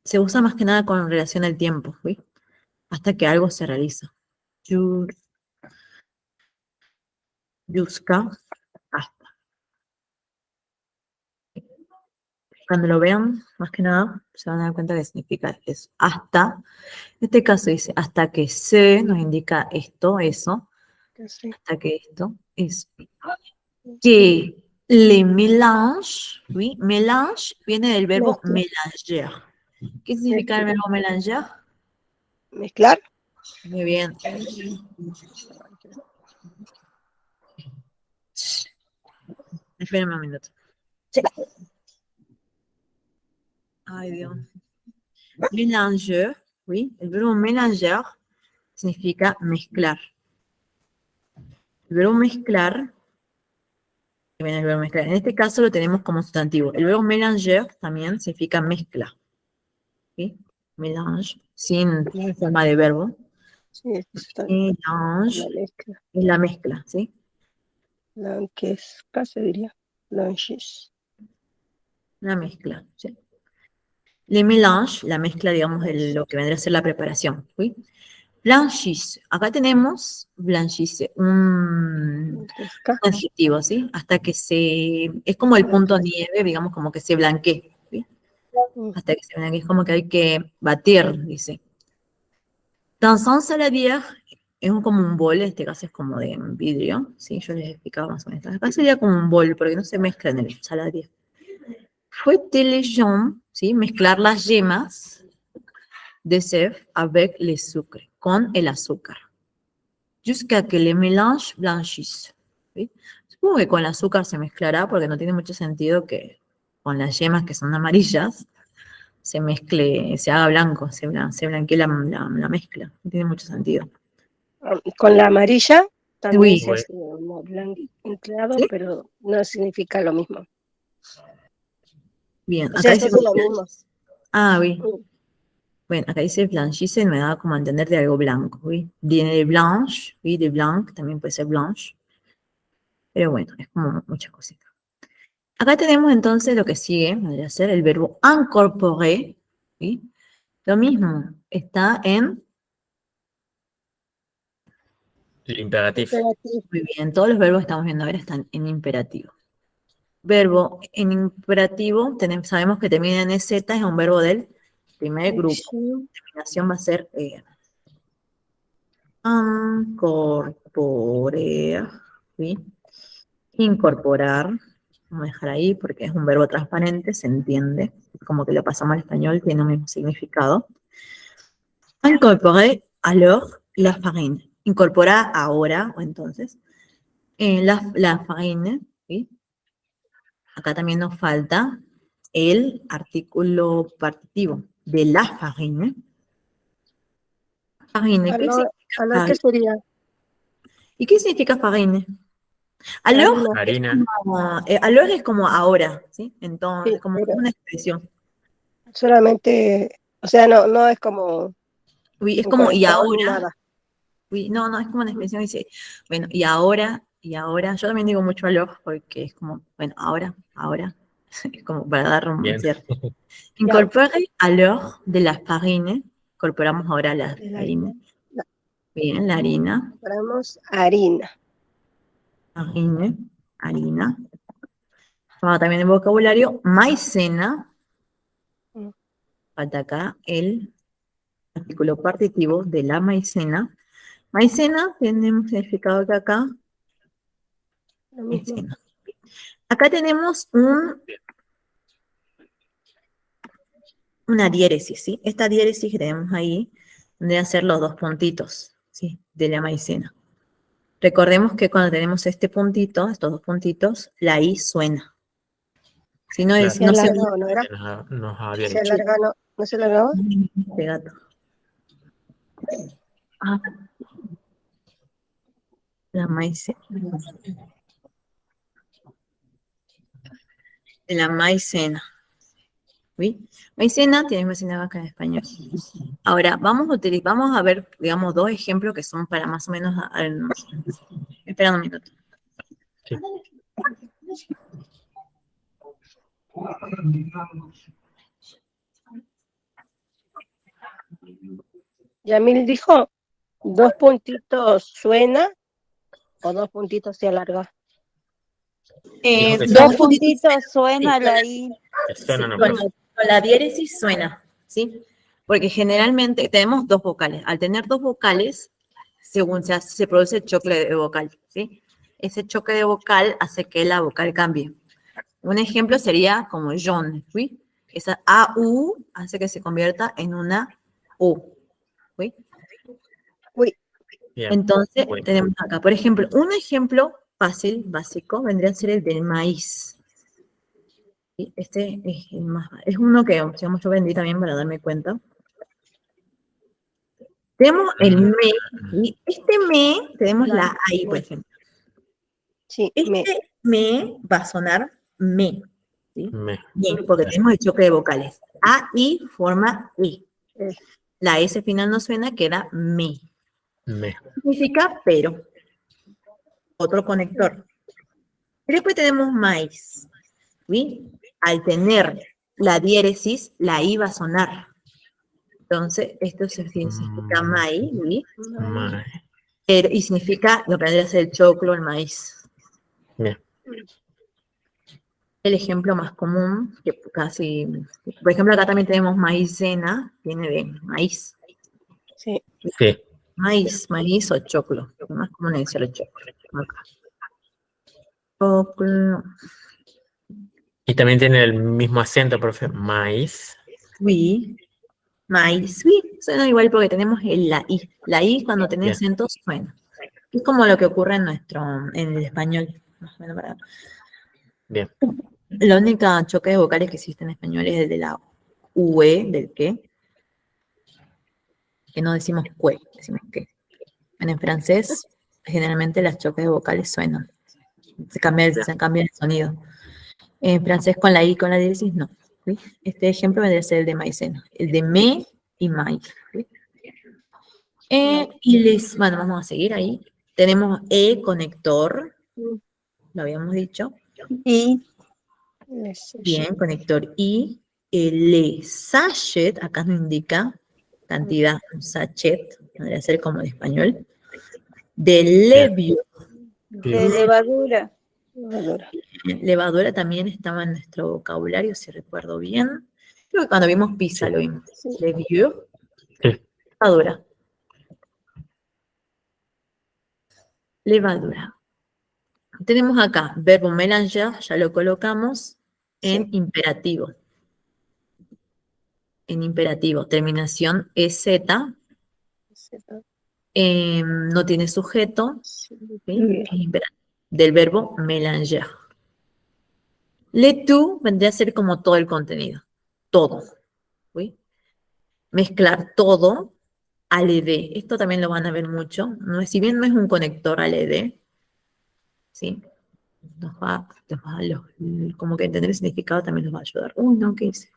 Se usa más que nada con relación al tiempo, ¿sí? Hasta que algo se realiza. Yuska, hasta. Cuando lo vean, más que nada, se van a dar cuenta que significa es hasta. En este caso dice hasta que se, nos indica esto, eso. Hasta que esto es. Que le mélange, ¿sí? Mélange viene del verbo mélanger. ¿Qué significa el verbo mélanger? Mezclar. Muy bien. Espérenme un minuto. Sí. Ay, Dios. Mélanger, ¿sí? El verbo mélanger significa mezclar. El verbo mezclar, viene el verbo mezclar. En este caso lo tenemos como sustantivo. El verbo mélanger también significa mezcla. ¿Sí? Mélange, sin forma de verbo. Sí, Mélange es la mezcla, ¿sí? Blanquesca se diría. Blanches. La mezcla, ¿sí? Le mélange, la mezcla, digamos, de lo que vendría a ser la preparación, ¿sí? Blanchisse, acá tenemos blanchisse, un adjetivo, ¿sí? Hasta que es como el punto nieve, digamos, como que se blanquee, ¿sí? Hasta que se blanquee, es como que hay que batir, dice. Dans un saladier, como un bol, en este caso es como de vidrio, ¿sí? Yo les explicaba más o menos. Acá sería como un bol, porque no se mezcla en el saladier. Fouetter les jambes, ¿sí? Mezclar las yemas de sève avec le sucre, con el azúcar, jusqu'à que le mélange blanchisse, ¿sí? Supongo que con el azúcar se mezclará, porque no tiene mucho sentido que con las yemas que son amarillas se mezcle, se haga blanco, se blanquee la mezcla. No tiene mucho sentido. Con la amarilla también Oui. se hace un blanqueado, ¿Sí? pero no significa lo mismo. Bien, O acá sea, se dice hace lo mismo. Ah, oui. Bueno, acá dice blanchisse, me da como a entender de algo blanco, oui. Viene de blanche, oui, de blanc, también puede ser blanche. Pero bueno, es como muchas cositas. Acá tenemos entonces lo que sigue, vendría a ser el verbo incorporer, ¿sí? Lo mismo, está en, L'impératif. Imperativo. muy bien, todos los verbos que estamos viendo ahora están en imperativo. Verbo en imperativo, sabemos que termina en EZ, es un verbo del primer grupo. La terminación va a ser incorporear, ¿sí? Incorporar, vamos a dejar ahí porque es un verbo transparente, se entiende, como que lo pasamos al español, tiene un mismo significado. Incorporer alors la farine. Incorporar ahora, o entonces, la farine, ¿sí? Acá también nos falta el artículo partitivo de la farine. Farine, ¿qué ¿Aló, significa aló qué farine? sería? ¿Y qué significa farine? Alors Harina. alors es como ahora, ¿sí? Entonces, Sí, como pero una expresión. solamente, o sea, no es como Uy, es un como, y conector ni ahora, nada. uy, no, es como una expresión, dice, bueno, y ahora, yo también digo mucho alors porque es como, bueno, ahora, es como para dar un Bien. cierre. Ya, Incorpore alors de la farine, incorporamos ahora la de la farine, la- bien, la harina, compramos harina. harina. Toma también el vocabulario, maicena, Mm, falta acá el artículo partitivo de la maicena. Maicena, tenemos significado que acá, Lo mismo. maicena. Acá tenemos una diéresis, ¿sí? Esta diéresis que tenemos ahí, debe ser los dos puntitos, ¿sí? De la maicena. Recordemos que cuando tenemos este puntito, estos dos puntitos, la I suena. Si no, Claro. Se no se alargó, ¿no era? Nos había Se dicho. alargó, ¿no se alargaba? este gato. Ah, la maicena. De la maicena. ¿Sí? Maicena tiene maicena vaca en español. Ahora, vamos a ver, digamos, dos ejemplos que son para más o menos. Espera un minuto. Sí. Yamil dijo, dos puntitos suena o dos puntitos se alarga. Dijo que Dos Dos suena. puntitos suena Sí, la I. Que suena sí, nomás. con la diéresis suena, ¿sí? Porque generalmente tenemos dos vocales. Al tener dos vocales, según se produce el choque de vocal, ¿sí? Ese choque de vocal hace que la vocal cambie. Un ejemplo sería como John, ¿sí? Esa AU hace que se convierta en una U, ¿sí? Uy, Bien. Entonces, Bueno. tenemos acá, por ejemplo, un ejemplo fácil, básico, vendría a ser el del maíz. ¿Sí? Este es el más, es uno que digamos, yo vendí también para darme cuenta. Tenemos el me, y este me, tenemos la AI, por ejemplo. sí, Este me va a sonar me, ¿sí? Me. Porque tenemos el choque de vocales. A, I, forma I. eh, La S final no suena, queda me. Me. Significa pero. Otro conector. Y después tenemos maíz. ¿Sí? Al tener la diéresis, la I va a sonar. Entonces, esto significa maíz, ¿sí? Ma. Y significa lo que vendría a ser el choclo, el maíz. Bien. El ejemplo más común, que casi, por ejemplo, acá también tenemos maicena, viene de maíz. sí. Sí. maíz o choclo. Más común es el choclo. Acá. Choclo. Y también tiene el mismo acento, profe. Maíz. Oui. Maíz, oui. Suena igual porque tenemos la I. La I cuando tiene Bien. acentos suena. Es como lo que ocurre en el español. Más o menos Bien. La única choque de vocales que existe en español es el de la UE, del que no decimos cue, decimos que. En francés, generalmente las choques de vocales suenan. Se cambia el sonido. En francés con la I con la diéresis, no. ¿Sí? Este ejemplo vendría a ser el de maicena. El de me y maíz. ¿Sí? Bueno, vamos a seguir ahí. Tenemos E, conector. Lo habíamos dicho. Y Bien, conector I. El sachet, acá nos indica cantidad, un sachet, podría ser como en español. De levure. de levadura. Levadura también estaba en nuestro vocabulario, si recuerdo bien. Creo que cuando vimos pizza Sí. lo vimos. Sí. Levure, Sí. levadura. Levadura. Tenemos acá, verbo mélanger, ya lo colocamos en imperativo. En imperativo, terminación EZ, no tiene sujeto, ¿sí? Es imperativo, del verbo mélanger. Le tout vendría a ser como todo el contenido, todo. ¿Sí? Mezclar todo al ED. Esto también lo van a ver mucho. Si bien no es un conector al ED, ¿sí? Como que entender el significado también nos va a ayudar. Uy, no, ¿qué hice?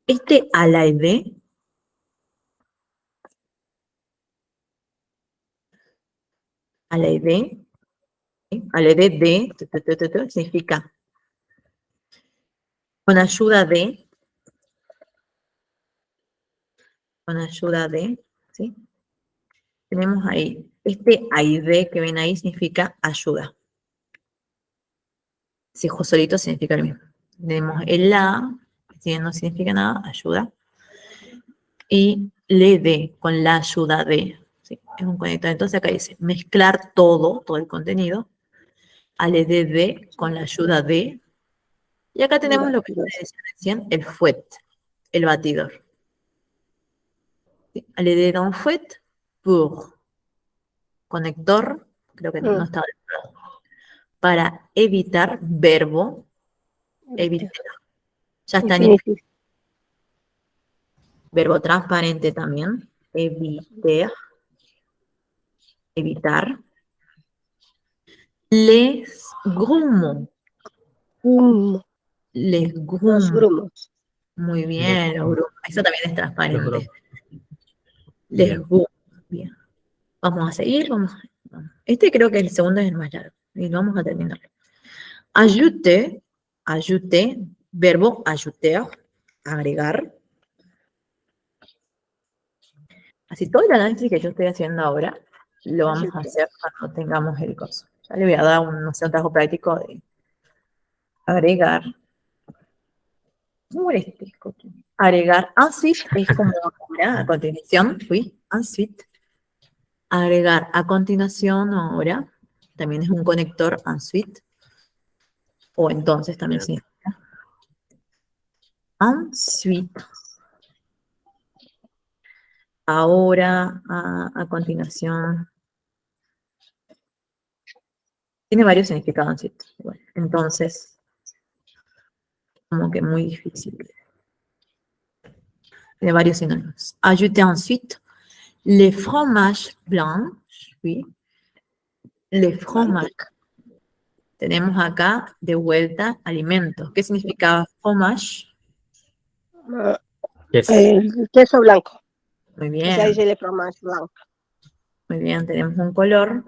Este a la ED, a la ED, ¿sí? A la ED de, significa con ayuda de, ¿sí? Tenemos ahí, este AID que ven ahí significa ayuda. Si solito significa lo mismo. Tenemos el la, que no significa nada, ayuda. Y le de, con la ayuda de. ¿Sí? Es un conector. Entonces acá dice, mezclar todo el contenido, al de, con la ayuda de. Y acá tenemos lo que ustedes decían, el fouet, el batidor. ¿Sí? Al de d'un fouet, pour. Conector, creo que no estaba para evitar, verbo, evitar. Ya está en inglés. Verbo transparente también, eviter, evitar. Les grumos. Les Los grumos. grumos. Muy bien, los grumos. Eso también es transparente. Les Bien. grumos. Bien. Vamos a seguir. Este creo que el segundo es el más largo. Y vamos a terminar. Ajouter, verbo ajouter, agregar. Así todo el análisis que yo estoy haciendo ahora, lo vamos a hacer cuando tengamos el curso. Ya le voy a dar un trabajo práctico de agregar. Agregar, ensuite, es como ahora, a continuación, ensuite. Agregar a continuación ahora, también es un conector ensuite, o entonces también significa. Ensuite. Ahora, a continuación. Tiene varios significados ensuite. Bueno, entonces, como que muy difícil. Tiene varios sinónimos. Ajouter ensuite les fromages blancs, oui. Les fromages. Tenemos acá de vuelta alimentos. ¿Qué significa fromage? El queso blanco. Muy bien. Se dice el fromage blanco. Muy bien, tenemos un color.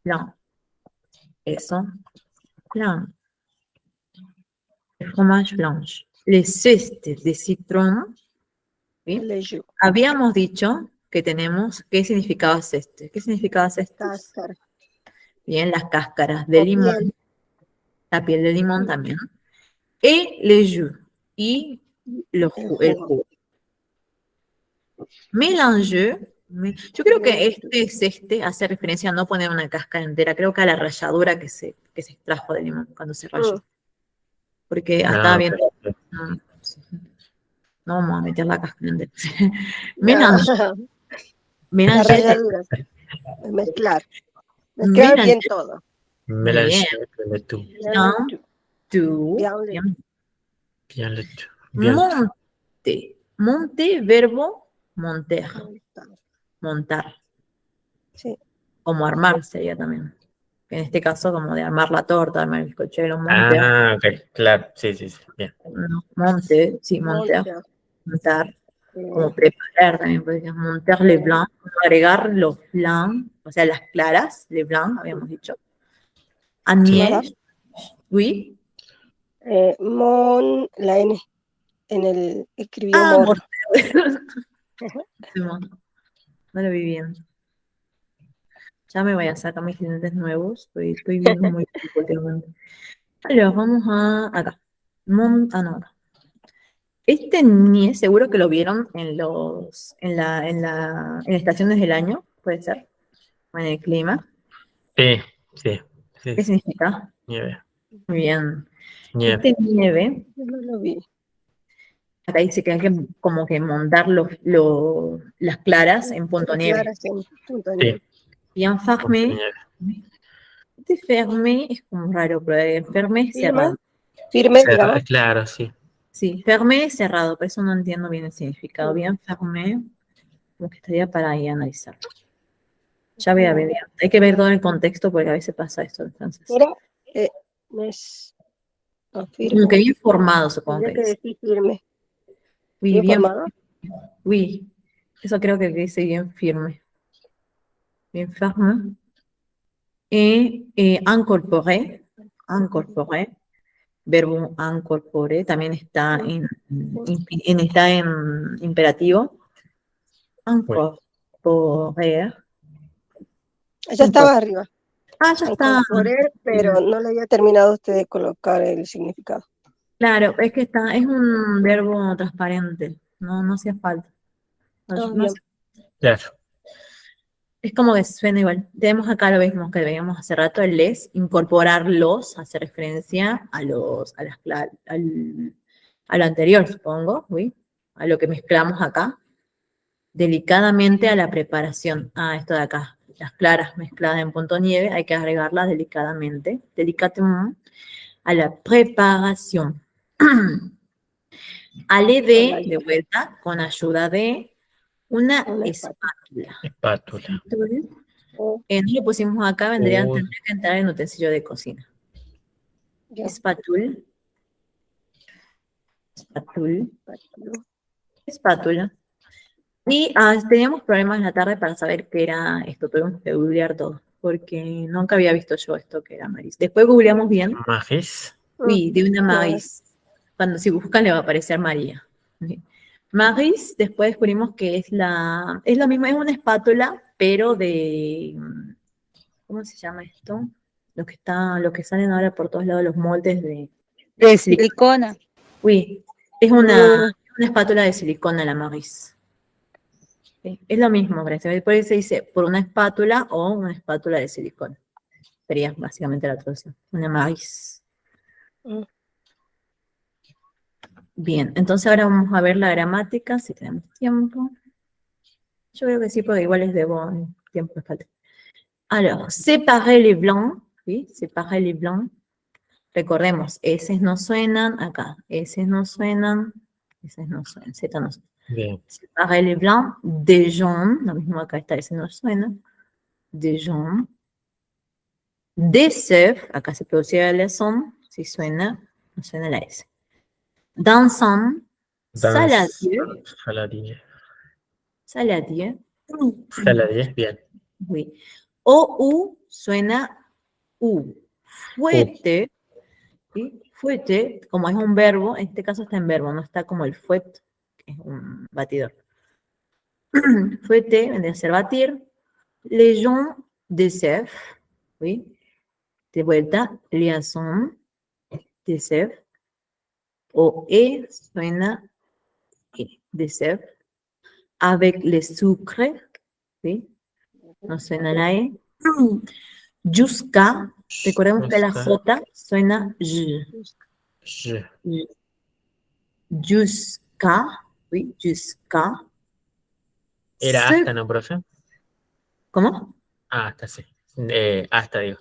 Blanc. Eso. Blanc. El fromage blanche. Les zestes de citron. ¿Sí? Habíamos dicho que tenemos, ¿qué significaba ceste? ¿Qué significaba ceste? Cáscara. Bien, las cáscaras de limón. La piel de limón también. Y les jus. y El el jugo. jugo. Mélanger, yo creo que hace referencia a no poner una cáscara entera, creo que a la ralladura que se extrajo del limón cuando se ralló. Porque estaba bien. ok. No vamos a meter la cáscara entera. La Mélanger, ralladura, mezclar bien todo. Me la bien. llevé tú. Bien, tú, Bien le bien. Bien le tú. Bien le tú. Monte, verbo, monter, montar. Sí. Como armar sería también. En este caso, como de armar la torta, armar el bizcochuelo, monter. Ah, ok, claro, sí, bien. No, monter, sí, monter. Montar. Como preparar también, podríamos monter le blanc, agregar los blancs, o sea, las claras, le blanc, habíamos dicho. Agnès, oui. La N en el escribió Ah, Mor. no lo vi bien. Ya me voy a sacar mis lentes nuevos, estoy viendo muy poco últimamente. Ahora, vamos acá. No, acá. Este NIE seguro que lo vieron en estaciones del año, puede ser, o en el clima. Sí. ¿Qué significa? Nieve. Muy bien. Nieve. Este nieve, No lo vi. acá dice que hay que como que montar las claras en punto nieve. Claras en punto Sí. nieve. Bien fermé. Este fermé es como raro, pero fermé es cerrado. Firme, digamos. Claro, sí. Sí, fermé es cerrado, por eso no entiendo bien el significado. Bien fermé, como que estaría para ahí analizar. Ya voy a ver bien. Hay que ver todo el contexto porque a veces pasa esto. Entonces. Pero es firme. Como que bien formado, supongo Tendría que que dice. decir firme. Oui, ¿Bien bien, formado? oui. Eso creo que dice bien firme. Bien ferme. Y incorporé, verbo incorporé, también está está en imperativo. Incorporer. Esa estaba arriba. Ah, ya está. Incorporar, pero no le había terminado usted de colocar el significado. Claro, es que es un verbo transparente, no hacía falta. Bien. Claro. Es como que suena igual. Tenemos acá lo mismo que veíamos hace rato, el les, incorporarlos, hace referencia a lo anterior, supongo, ¿sí? A lo que mezclamos acá. Delicadamente a la preparación. Ah, esto de acá. Las claras mezcladas en punto nieve, hay que agregarlas delicadamente, a la preparación. Ale de vuelta, con ayuda de una espátula. No lo pusimos acá, tendría que entrar en utensilio de cocina. Espátula. Espátula. Y teníamos problemas en la tarde para saber qué era esto, tuvimos que googlear todo, porque nunca había visto yo esto que era maíz. Después googleamos bien. ¿Maíz? Sí, de una maíz. Cuando si buscan le va a aparecer María. Maíz, después descubrimos que es lo mismo, es una espátula, pero de, ¿cómo se llama esto? Lo que salen ahora por todos lados los moldes de silicona. Uy, es una espátula de silicona la Maurice. ¿Sí? Es lo mismo, Grecia. Por eso se dice por una espátula o una espátula de silicona. Sería básicamente la traducción. Una Maurice. Bien, entonces ahora vamos a ver la gramática, si tenemos tiempo. Yo creo que sí, porque igual es de buen tiempo. Alors, séparer les blancs. ¿Sí? Séparer les blancs. Recordemos, S no suenan acá, S no suenan, Z no suenan. Bien. Séparer les blancs, des jaunes, lo mismo acá está, S no suena, des jaunes, des œufs, acá se producía la son, si suena, no suena la S. D'ensemble, saladier, bien. oui. O-U suena U. Fuete, ¿sí? Fuete, como es un verbo, en este caso está en verbo, no está como el fuet, que es un batidor. Fuete, vendría a ser batir. Les gens des œufs, ¿sí? De vuelta, liaison, des œufs. O E suena E, dessert. Avec le sucre, ¿sí? No suena la E. Jusqu'à, recordemos que la J suena J. Je. Jusqu'à, oui, jusqu'à. Era Ce- hasta, ¿no, profe? ¿Cómo? Ah, hasta sí. Hasta, digo.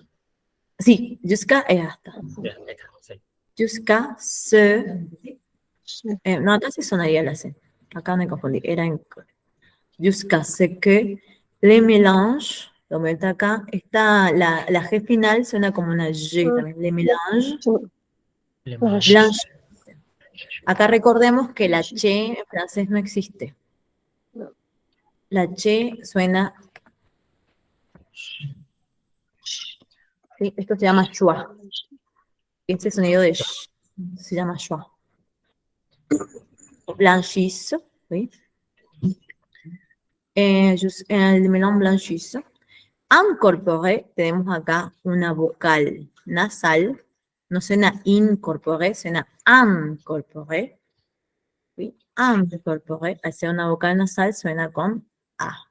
Sí, jusqu'à es hasta. Bien, ahí está, sí. Jusqu'à ce. Sí. No, acá sí sonaría la C. Acá me confundí. Era en. Jusqu'à ce que les mélanges. Lo meto acá. Está, la G final suena como una G también. Les mélanges. Sí. Le Ah, mando. Blanche. Acá recordemos que la che en francés no existe. No. La che suena. ¿Sí? Esto se llama schwa. Este sonido de sh se llama schwa. Blanchisse, ¿sí? El melón blanchisse. Incorporé, tenemos acá una vocal nasal. No suena incorporé, suena incorporé. ¿Sí? Incorporé. Al ser una vocal nasal suena con A.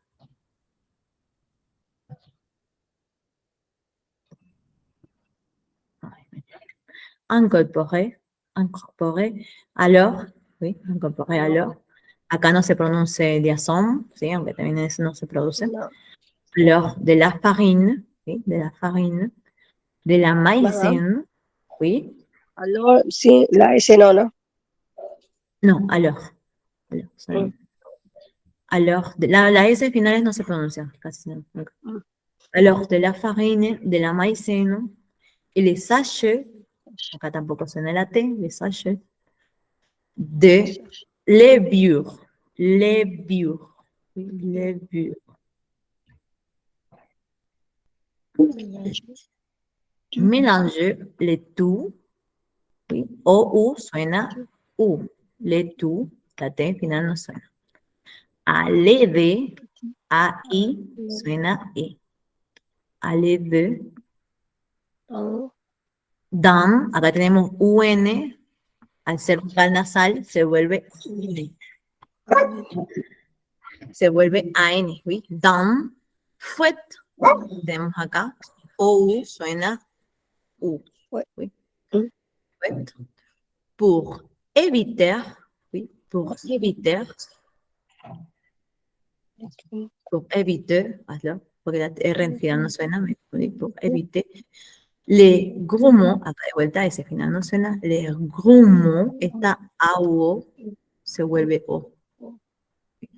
Incorporé, incorporé. Alors, oui, incorporé alors. Acá no se pronuncia diazón, ¿sí? Aunque también eso no se produce. No. Alors, de la farine, ¿sí? De la farine. De la maïzena, ¿sí? Alors, sí, la S no, ¿no? No, alors. Sorry. Alors, la S finales no se pronuncia, casi nunca. Alors, de la farine, de la maïzena, y les sachets, acá tampoco suena la T, les sachets, de levure, levure, ¿sí? Levure. Mélanger le tout, ¿sí? O U suena U, le tout, la T final no suena. Alede, AI suena E. Alede. Oh, Dan, acá tenemos UN, al ser vocal nasal se vuelve I. Se vuelve AN, ¿sí? Dan, fuet, tenemos acá, OU suena U. Fuet. ¿Sí? Mm. Fuet. Pour éviter, ¿sí? Pour éviter, hazlo, porque la R en final no suena, pour éviter. Les gros mots, acá de vuelta ese final no suena, les gros mots, esta A u O se vuelve O.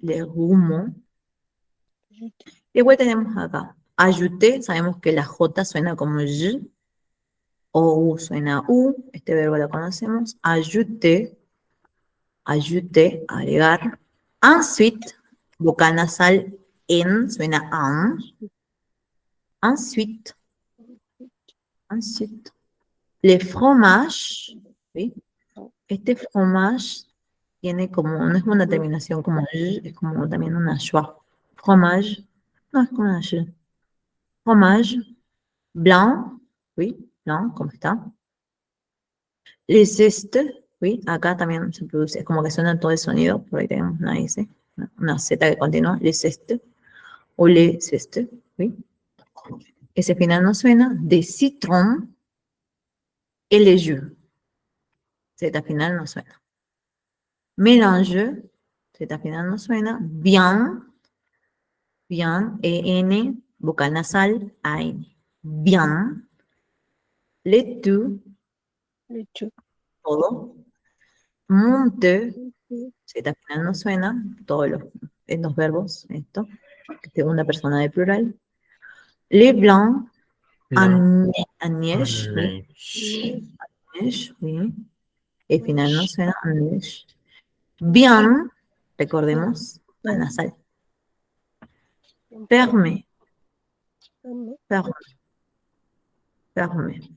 Les gros mots. Igual tenemos acá, ajouter, sabemos que la J suena como J, o U suena U, este verbo lo conocemos, ajouter, agregar. Ensuite, vocal nasal N suena an. Ensuite, le fromage, ¿sí? Este fromage tiene como, no es una terminación como j, es como también una schwa. Fromage, no es como una j. Fromage, blanc, ¿sí? Blanc, ¿cómo está? Les zestes, ¿sí? Acá también se produce, es como que suena todo el sonido, por ahí tenemos una S, una Z que continúa, les zestes, o les zestes, ¿sí? Ese final no suena, de citron, et les jus. Z final no suena. Mélange, Z final no suena. Bien, bien, EN, vocal nasal, AN. Bien. Le tout, lechu. todo. Monte, Z final no suena. Todos los verbos, esto. Segunda persona de plural. Les blancs, No. Agnès, oui. Agnès, oui. El final no suena. Agnès. Bien, recordemos, al nasal. Perme, perme, perme.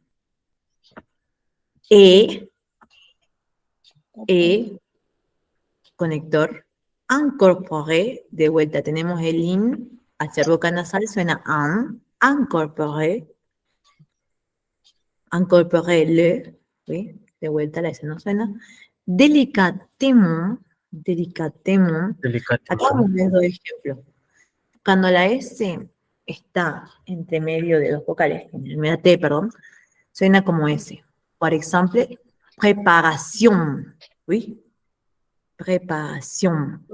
E, conector. Incorporé, de vuelta tenemos el in, al ser boca nasal suena an. Incorporé. Incorporé le, ¿sí? De vuelta la S no suena. Delicatemo. Acá Delicatesimo. les doy ejemplo. Cuando la S está entre medio de dos vocales, en el medio T, perdón, suena como S. Por ejemplo, preparación. ¿Oui? Preparación.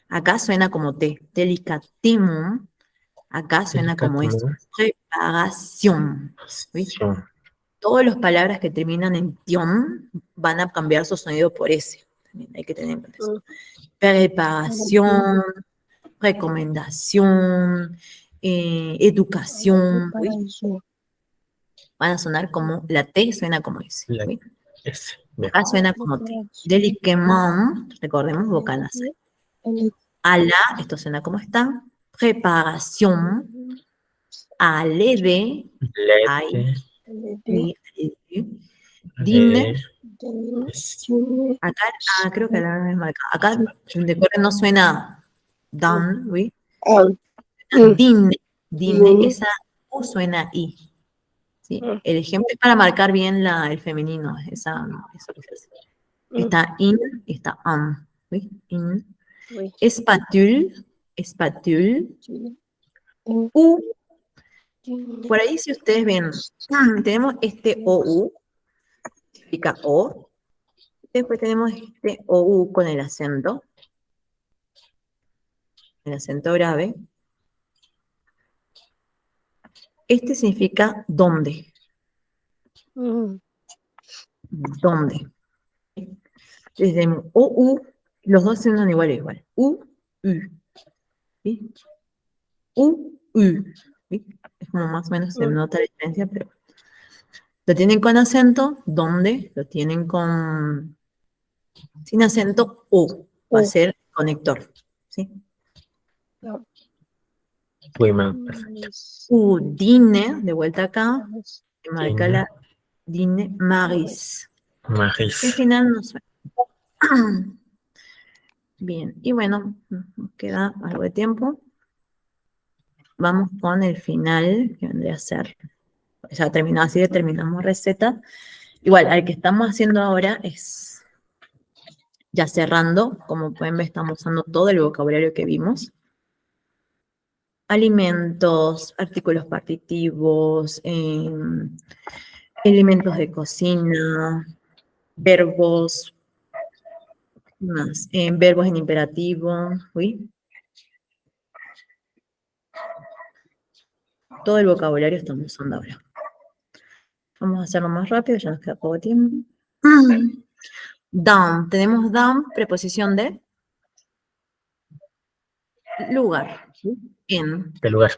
Acá suena como T. Delicatemo. Acá suena como S. Preparación. ¿Oui? Todas las palabras que terminan en tion van a cambiar su sonido por S. También hay que tener en cuenta eso. Preparación, recomendación, educación. ¿Oui? Van a sonar como, la T suena como S. La ¿Oui? S. Bien. Acá suena como T. Delicament, recordemos, vocal nasal. A la, esto suena como está. Preparación. A leve, ahí. Lete. Dine, Es- acá, creo que la es marcada. Acá, de corte no suena dan, ¿oui? Dine, esa U suena I. ¿Sí? El ejemplo es para marcar bien el femenino, eso que se hace. Está in, está am, ¿oui? In. Espatule, U. Por ahí, si ustedes ven, tenemos este OU, significa O. Después tenemos este OU con el acento grave. Este significa dónde. ¿Dónde? Desde OU, los dos suenan igual. U, ¿sí? U, ¿sí? Es como más o menos se nota la diferencia, pero lo tienen con acento, ¿dónde? Lo tienen sin acento, O. Va a ser conector, ¿sí? Muy mal, perfecto. Dine, de vuelta acá, que marca la Dine Maris. El Maris. final no suena. Bien, y bueno, nos queda algo de tiempo. Vamos con el final, que vendría a ser, ya terminó, así que terminamos receta. Igual, al que estamos haciendo ahora es, ya cerrando, como pueden ver, estamos usando todo el vocabulario que vimos. Alimentos, artículos partitivos, elementos de cocina, verbos, más, verbos en imperativo, ¿oui? Todo el vocabulario estamos usando ahora. Vamos a hacerlo más rápido, ya nos queda poco tiempo. Down, tenemos down, preposición de lugar. En. De lugar.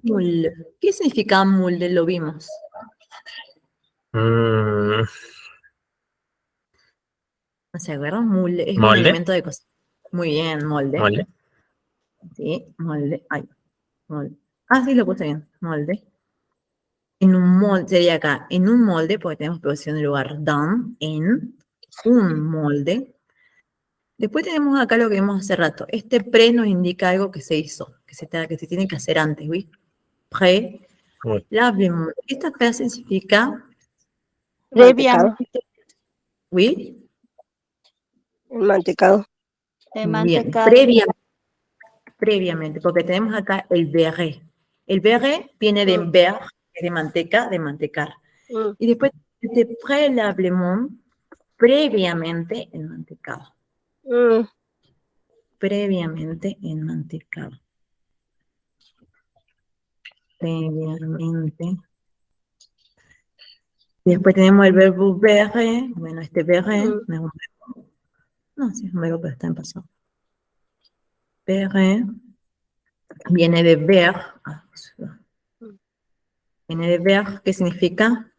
Mulde. ¿Qué significa mulde? Lo vimos. Mm, ¿No se acuerdan? Mulde es un Molde. elemento de cocina. Muy bien, molde. Molde. Sí, molde. Ay, molde. Ah, sí, lo puse bien. Molde. En un molde, sería acá, en un molde, porque tenemos preposición de lugar. Down, en un molde. Después tenemos acá lo que vimos hace rato. Este pre nos indica algo que se hizo, que se tiene que hacer antes, ¿oui? Pre, Uy. l'hablemos. Esta frase significa, Previamente. ¿oui? El mantecado. Bien, Mantecado. previamente, porque tenemos acá el verre. El verre viene de ver, de manteca, de mantecar. Y después, de préalablement, previamente enmantecado. Previamente enmantecado. Previamente. Después tenemos el verbo verre. Bueno, este verre no es un verbo. No, sí es un verbo, pero está en pasado. Verre viene de ver. Viene de ver, ¿qué significa?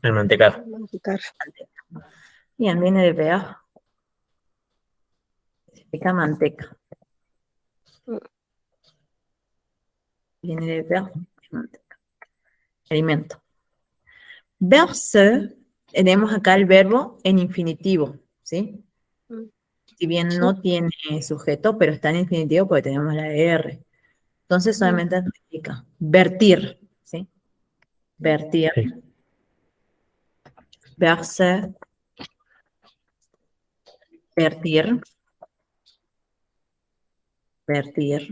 El mantecado. Mantecar. Bien, viene de ver. Significa manteca. Viene de ver, manteca. Alimento. Verse, tenemos acá el verbo en infinitivo, ¿sí? Si bien no tiene sujeto, pero está en infinitivo porque tenemos la R. Entonces solamente significa vertir, ¿sí? Vertir. Sí. verse, vertir, vertir.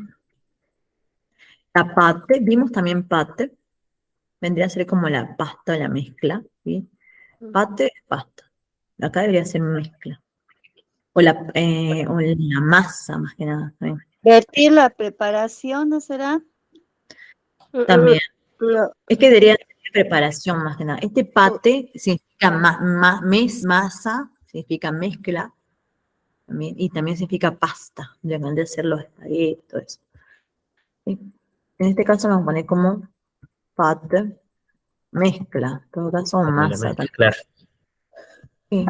La pâte, vimos también pâte, vendría a ser como la pasta, la mezcla, ¿sí? Pâte es pasta. Acá debería ser mezcla. O la masa, más que nada. También. Vertir la preparación, ¿no será? También. No, Es que debería ser preparación, más que nada. Este pate significa masa, significa mezcla, también, y también significa pasta, de donde hacer los espaguetis, todo eso. ¿Sí? En este caso vamos a poner como pate, mezcla, en todo caso Como la masa mezcla, también. claro. Sí.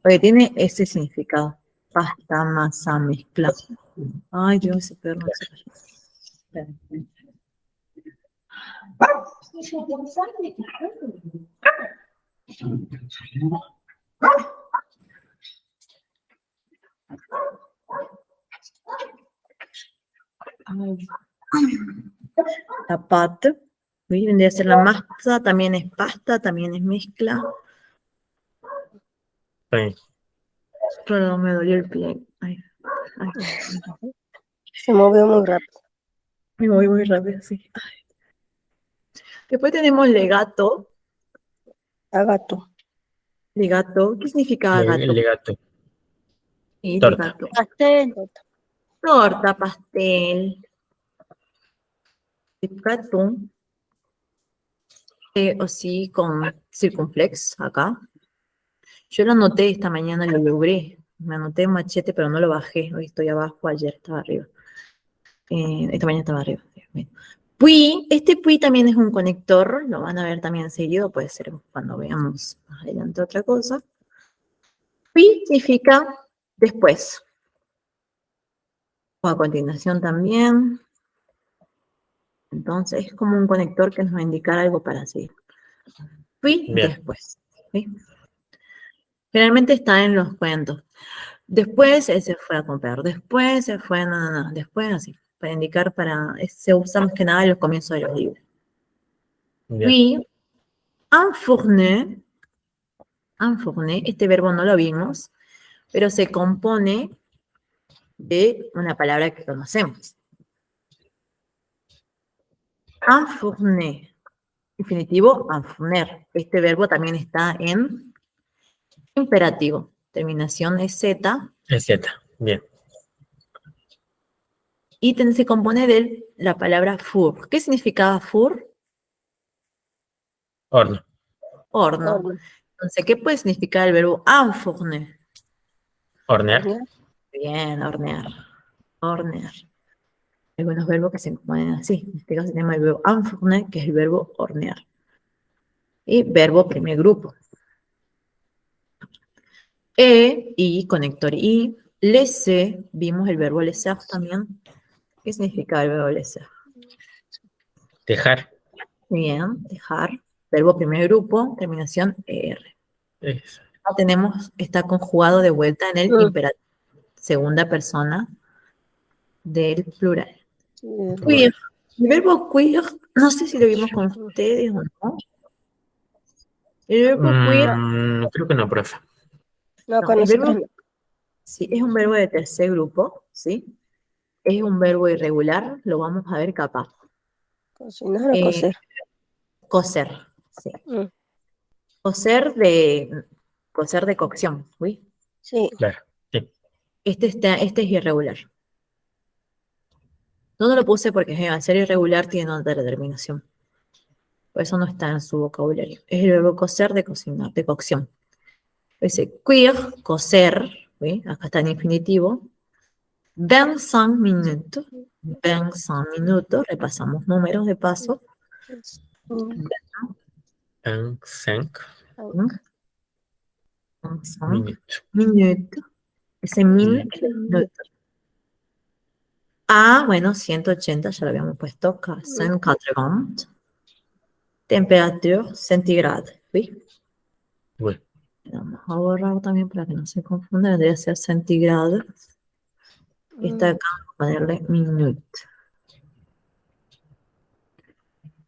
Porque tiene ese significado. Pasta, masa, mezcla. Ay, Dios, ese perro no se cayó. Espera. Ay. La pâte, ¿sí? Vendría a ser la masa, también es pasta, también es mezcla. Sí. Perdón, me dolió el pie. Ay, ay, se movió muy rápido. me voy muy rápido, sí. Ay. Después tenemos legato. Agato. Legato, ¿qué significa gato? Legato. Sí, Torta. legato. Pastel. Torta, pastel. Legato. O sí, con circunflex acá. Yo lo anoté esta mañana, lo logré. Me anoté en machete, pero no lo bajé. Hoy estoy abajo, ayer estaba arriba. Esta mañana estaba arriba. Bien. Puis, este puis también es un conector, lo van a ver también seguido, puede ser cuando veamos más adelante otra cosa. Puis significa después, o a continuación también. Entonces es como un conector que nos va a indicar algo para seguir. Puis Bien. después. ¿Sí? Generalmente está en los cuentos. Después él se fue a comprar, después se fue, no, después así, para indicar, se usa más que nada en los comienzos de los libros. Bien. Puis, enfourner, este verbo no lo vimos, pero se compone de una palabra que conocemos. Enfourner, infinitivo, enfourner. Este verbo también está en imperativo, terminación es Z, Es Z. Bien. y se compone de la palabra four. ¿Qué significaba four? Horno. Horno. Entonces, ¿qué puede significar el verbo enfourner? Hornear. Bien, hornear. Hornear. Hay algunos verbos que se componen así. En este caso tenemos el verbo enfourner, que es el verbo hornear. Y verbo primer grupo. Y conector y. Laisser, vimos el verbo laisser también. ¿Qué significa el verbo laisser? Dejar. Bien, dejar. Verbo primer grupo, terminación ER. Eso. Está conjugado de vuelta en el imperativo, segunda persona del plural. Queer. El verbo queer, no sé si lo vimos con ustedes o no. El verbo queer, Creo que no, profe. No, no, con el nosotros verbo, no. sí, es un verbo de tercer grupo, ¿sí? Es un verbo irregular, lo vamos a ver capaz. Cocinar o cocer. Coser, sí. Coser de cocción, ¿sí? Sí. Claro. Sí. Este es irregular. No lo puse porque al ser irregular tiene otra determinación. Por eso no está en su vocabulario. Es el verbo coser de cocinar, de cocción. Dice cuire, coser, ¿sí? Acá está en infinitivo. 25 minutos. 25 minutos. Repasamos números de paso. 25 25 minutos. minutos. Ese 1000 es de minutos. Bueno, 180, ya lo habíamos puesto. 180. Temperatura centígrada. ¿Sí? Bueno. Vamos a borrar también para que no se confunda. Debería ser centígrados. Y está acá, vamos a ponerle minuto.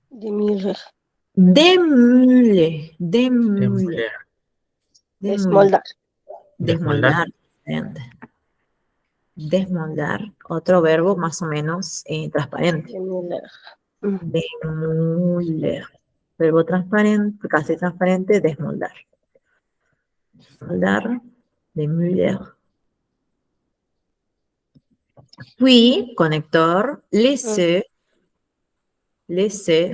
De mil. Demule. Desmoldar. Desmoldar. Excelente. Desmoldar, otro verbo más o menos transparente. Desmoldar. Demoler. Verbo transparente, casi transparente, desmoldar. Desmoldar, demoler. Puis, conector, laisser,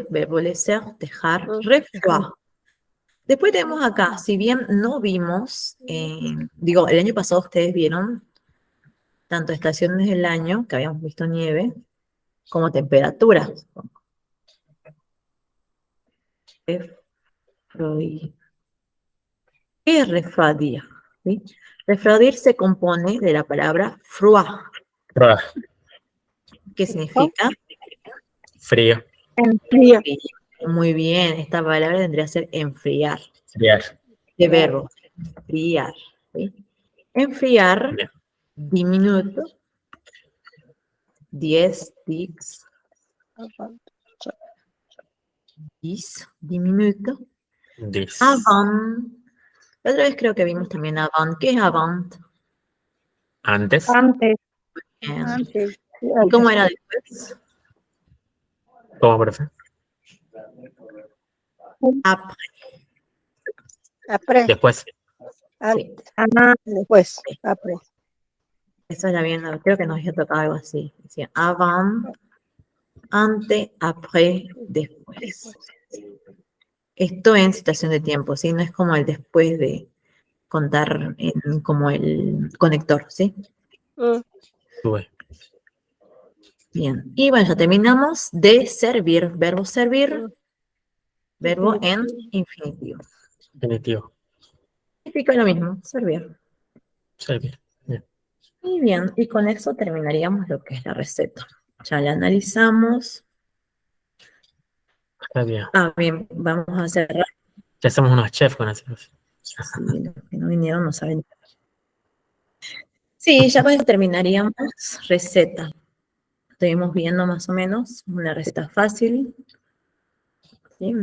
verbo laisser, dejar, refroid. Después tenemos acá, si bien no vimos, digo, el año pasado ustedes vieron tanto estaciones del año, que habíamos visto nieve, como temperatura. Refroidir. ¿Qué es refroidir? ¿Sí? Refroidir se compone de la palabra froid, Froid. que significa Frío. Enfría. muy bien, esta palabra tendría que ser enfriar, Friar. de verbo, enfriar. ¿Sí? Enfriar, Bien. diminuto, 10, dix, diminuto. Dis. Avant. La otra vez creo que vimos también avant. ¿Qué es avant? Antes. Antes. Antes. ¿Y cómo era después? ¿Cómo, profe? Après. Après. Después. Antes. Ah, Después. Après. Eso ya bien, creo que nos había tocado algo así. Decía avant, ante, après, después. Esto en situación de tiempo, ¿sí? No es como el después de contar como el conector, ¿sí? Sube. Bien. Y bueno, ya terminamos de servir. Verbo servir, verbo en infinitivo. Definitivo. Significa lo mismo, servir. Servir. Bien. Y bien, y con eso terminaríamos lo que es la receta. Ya la analizamos. Está bien. Ah, bien, vamos a cerrar. Ya somos unos chefs con eso. Sí, los que no vinieron no saben. Sí, ya con eso terminaríamos receta. Estuvimos viendo más o menos una receta fácil. ¿Sí?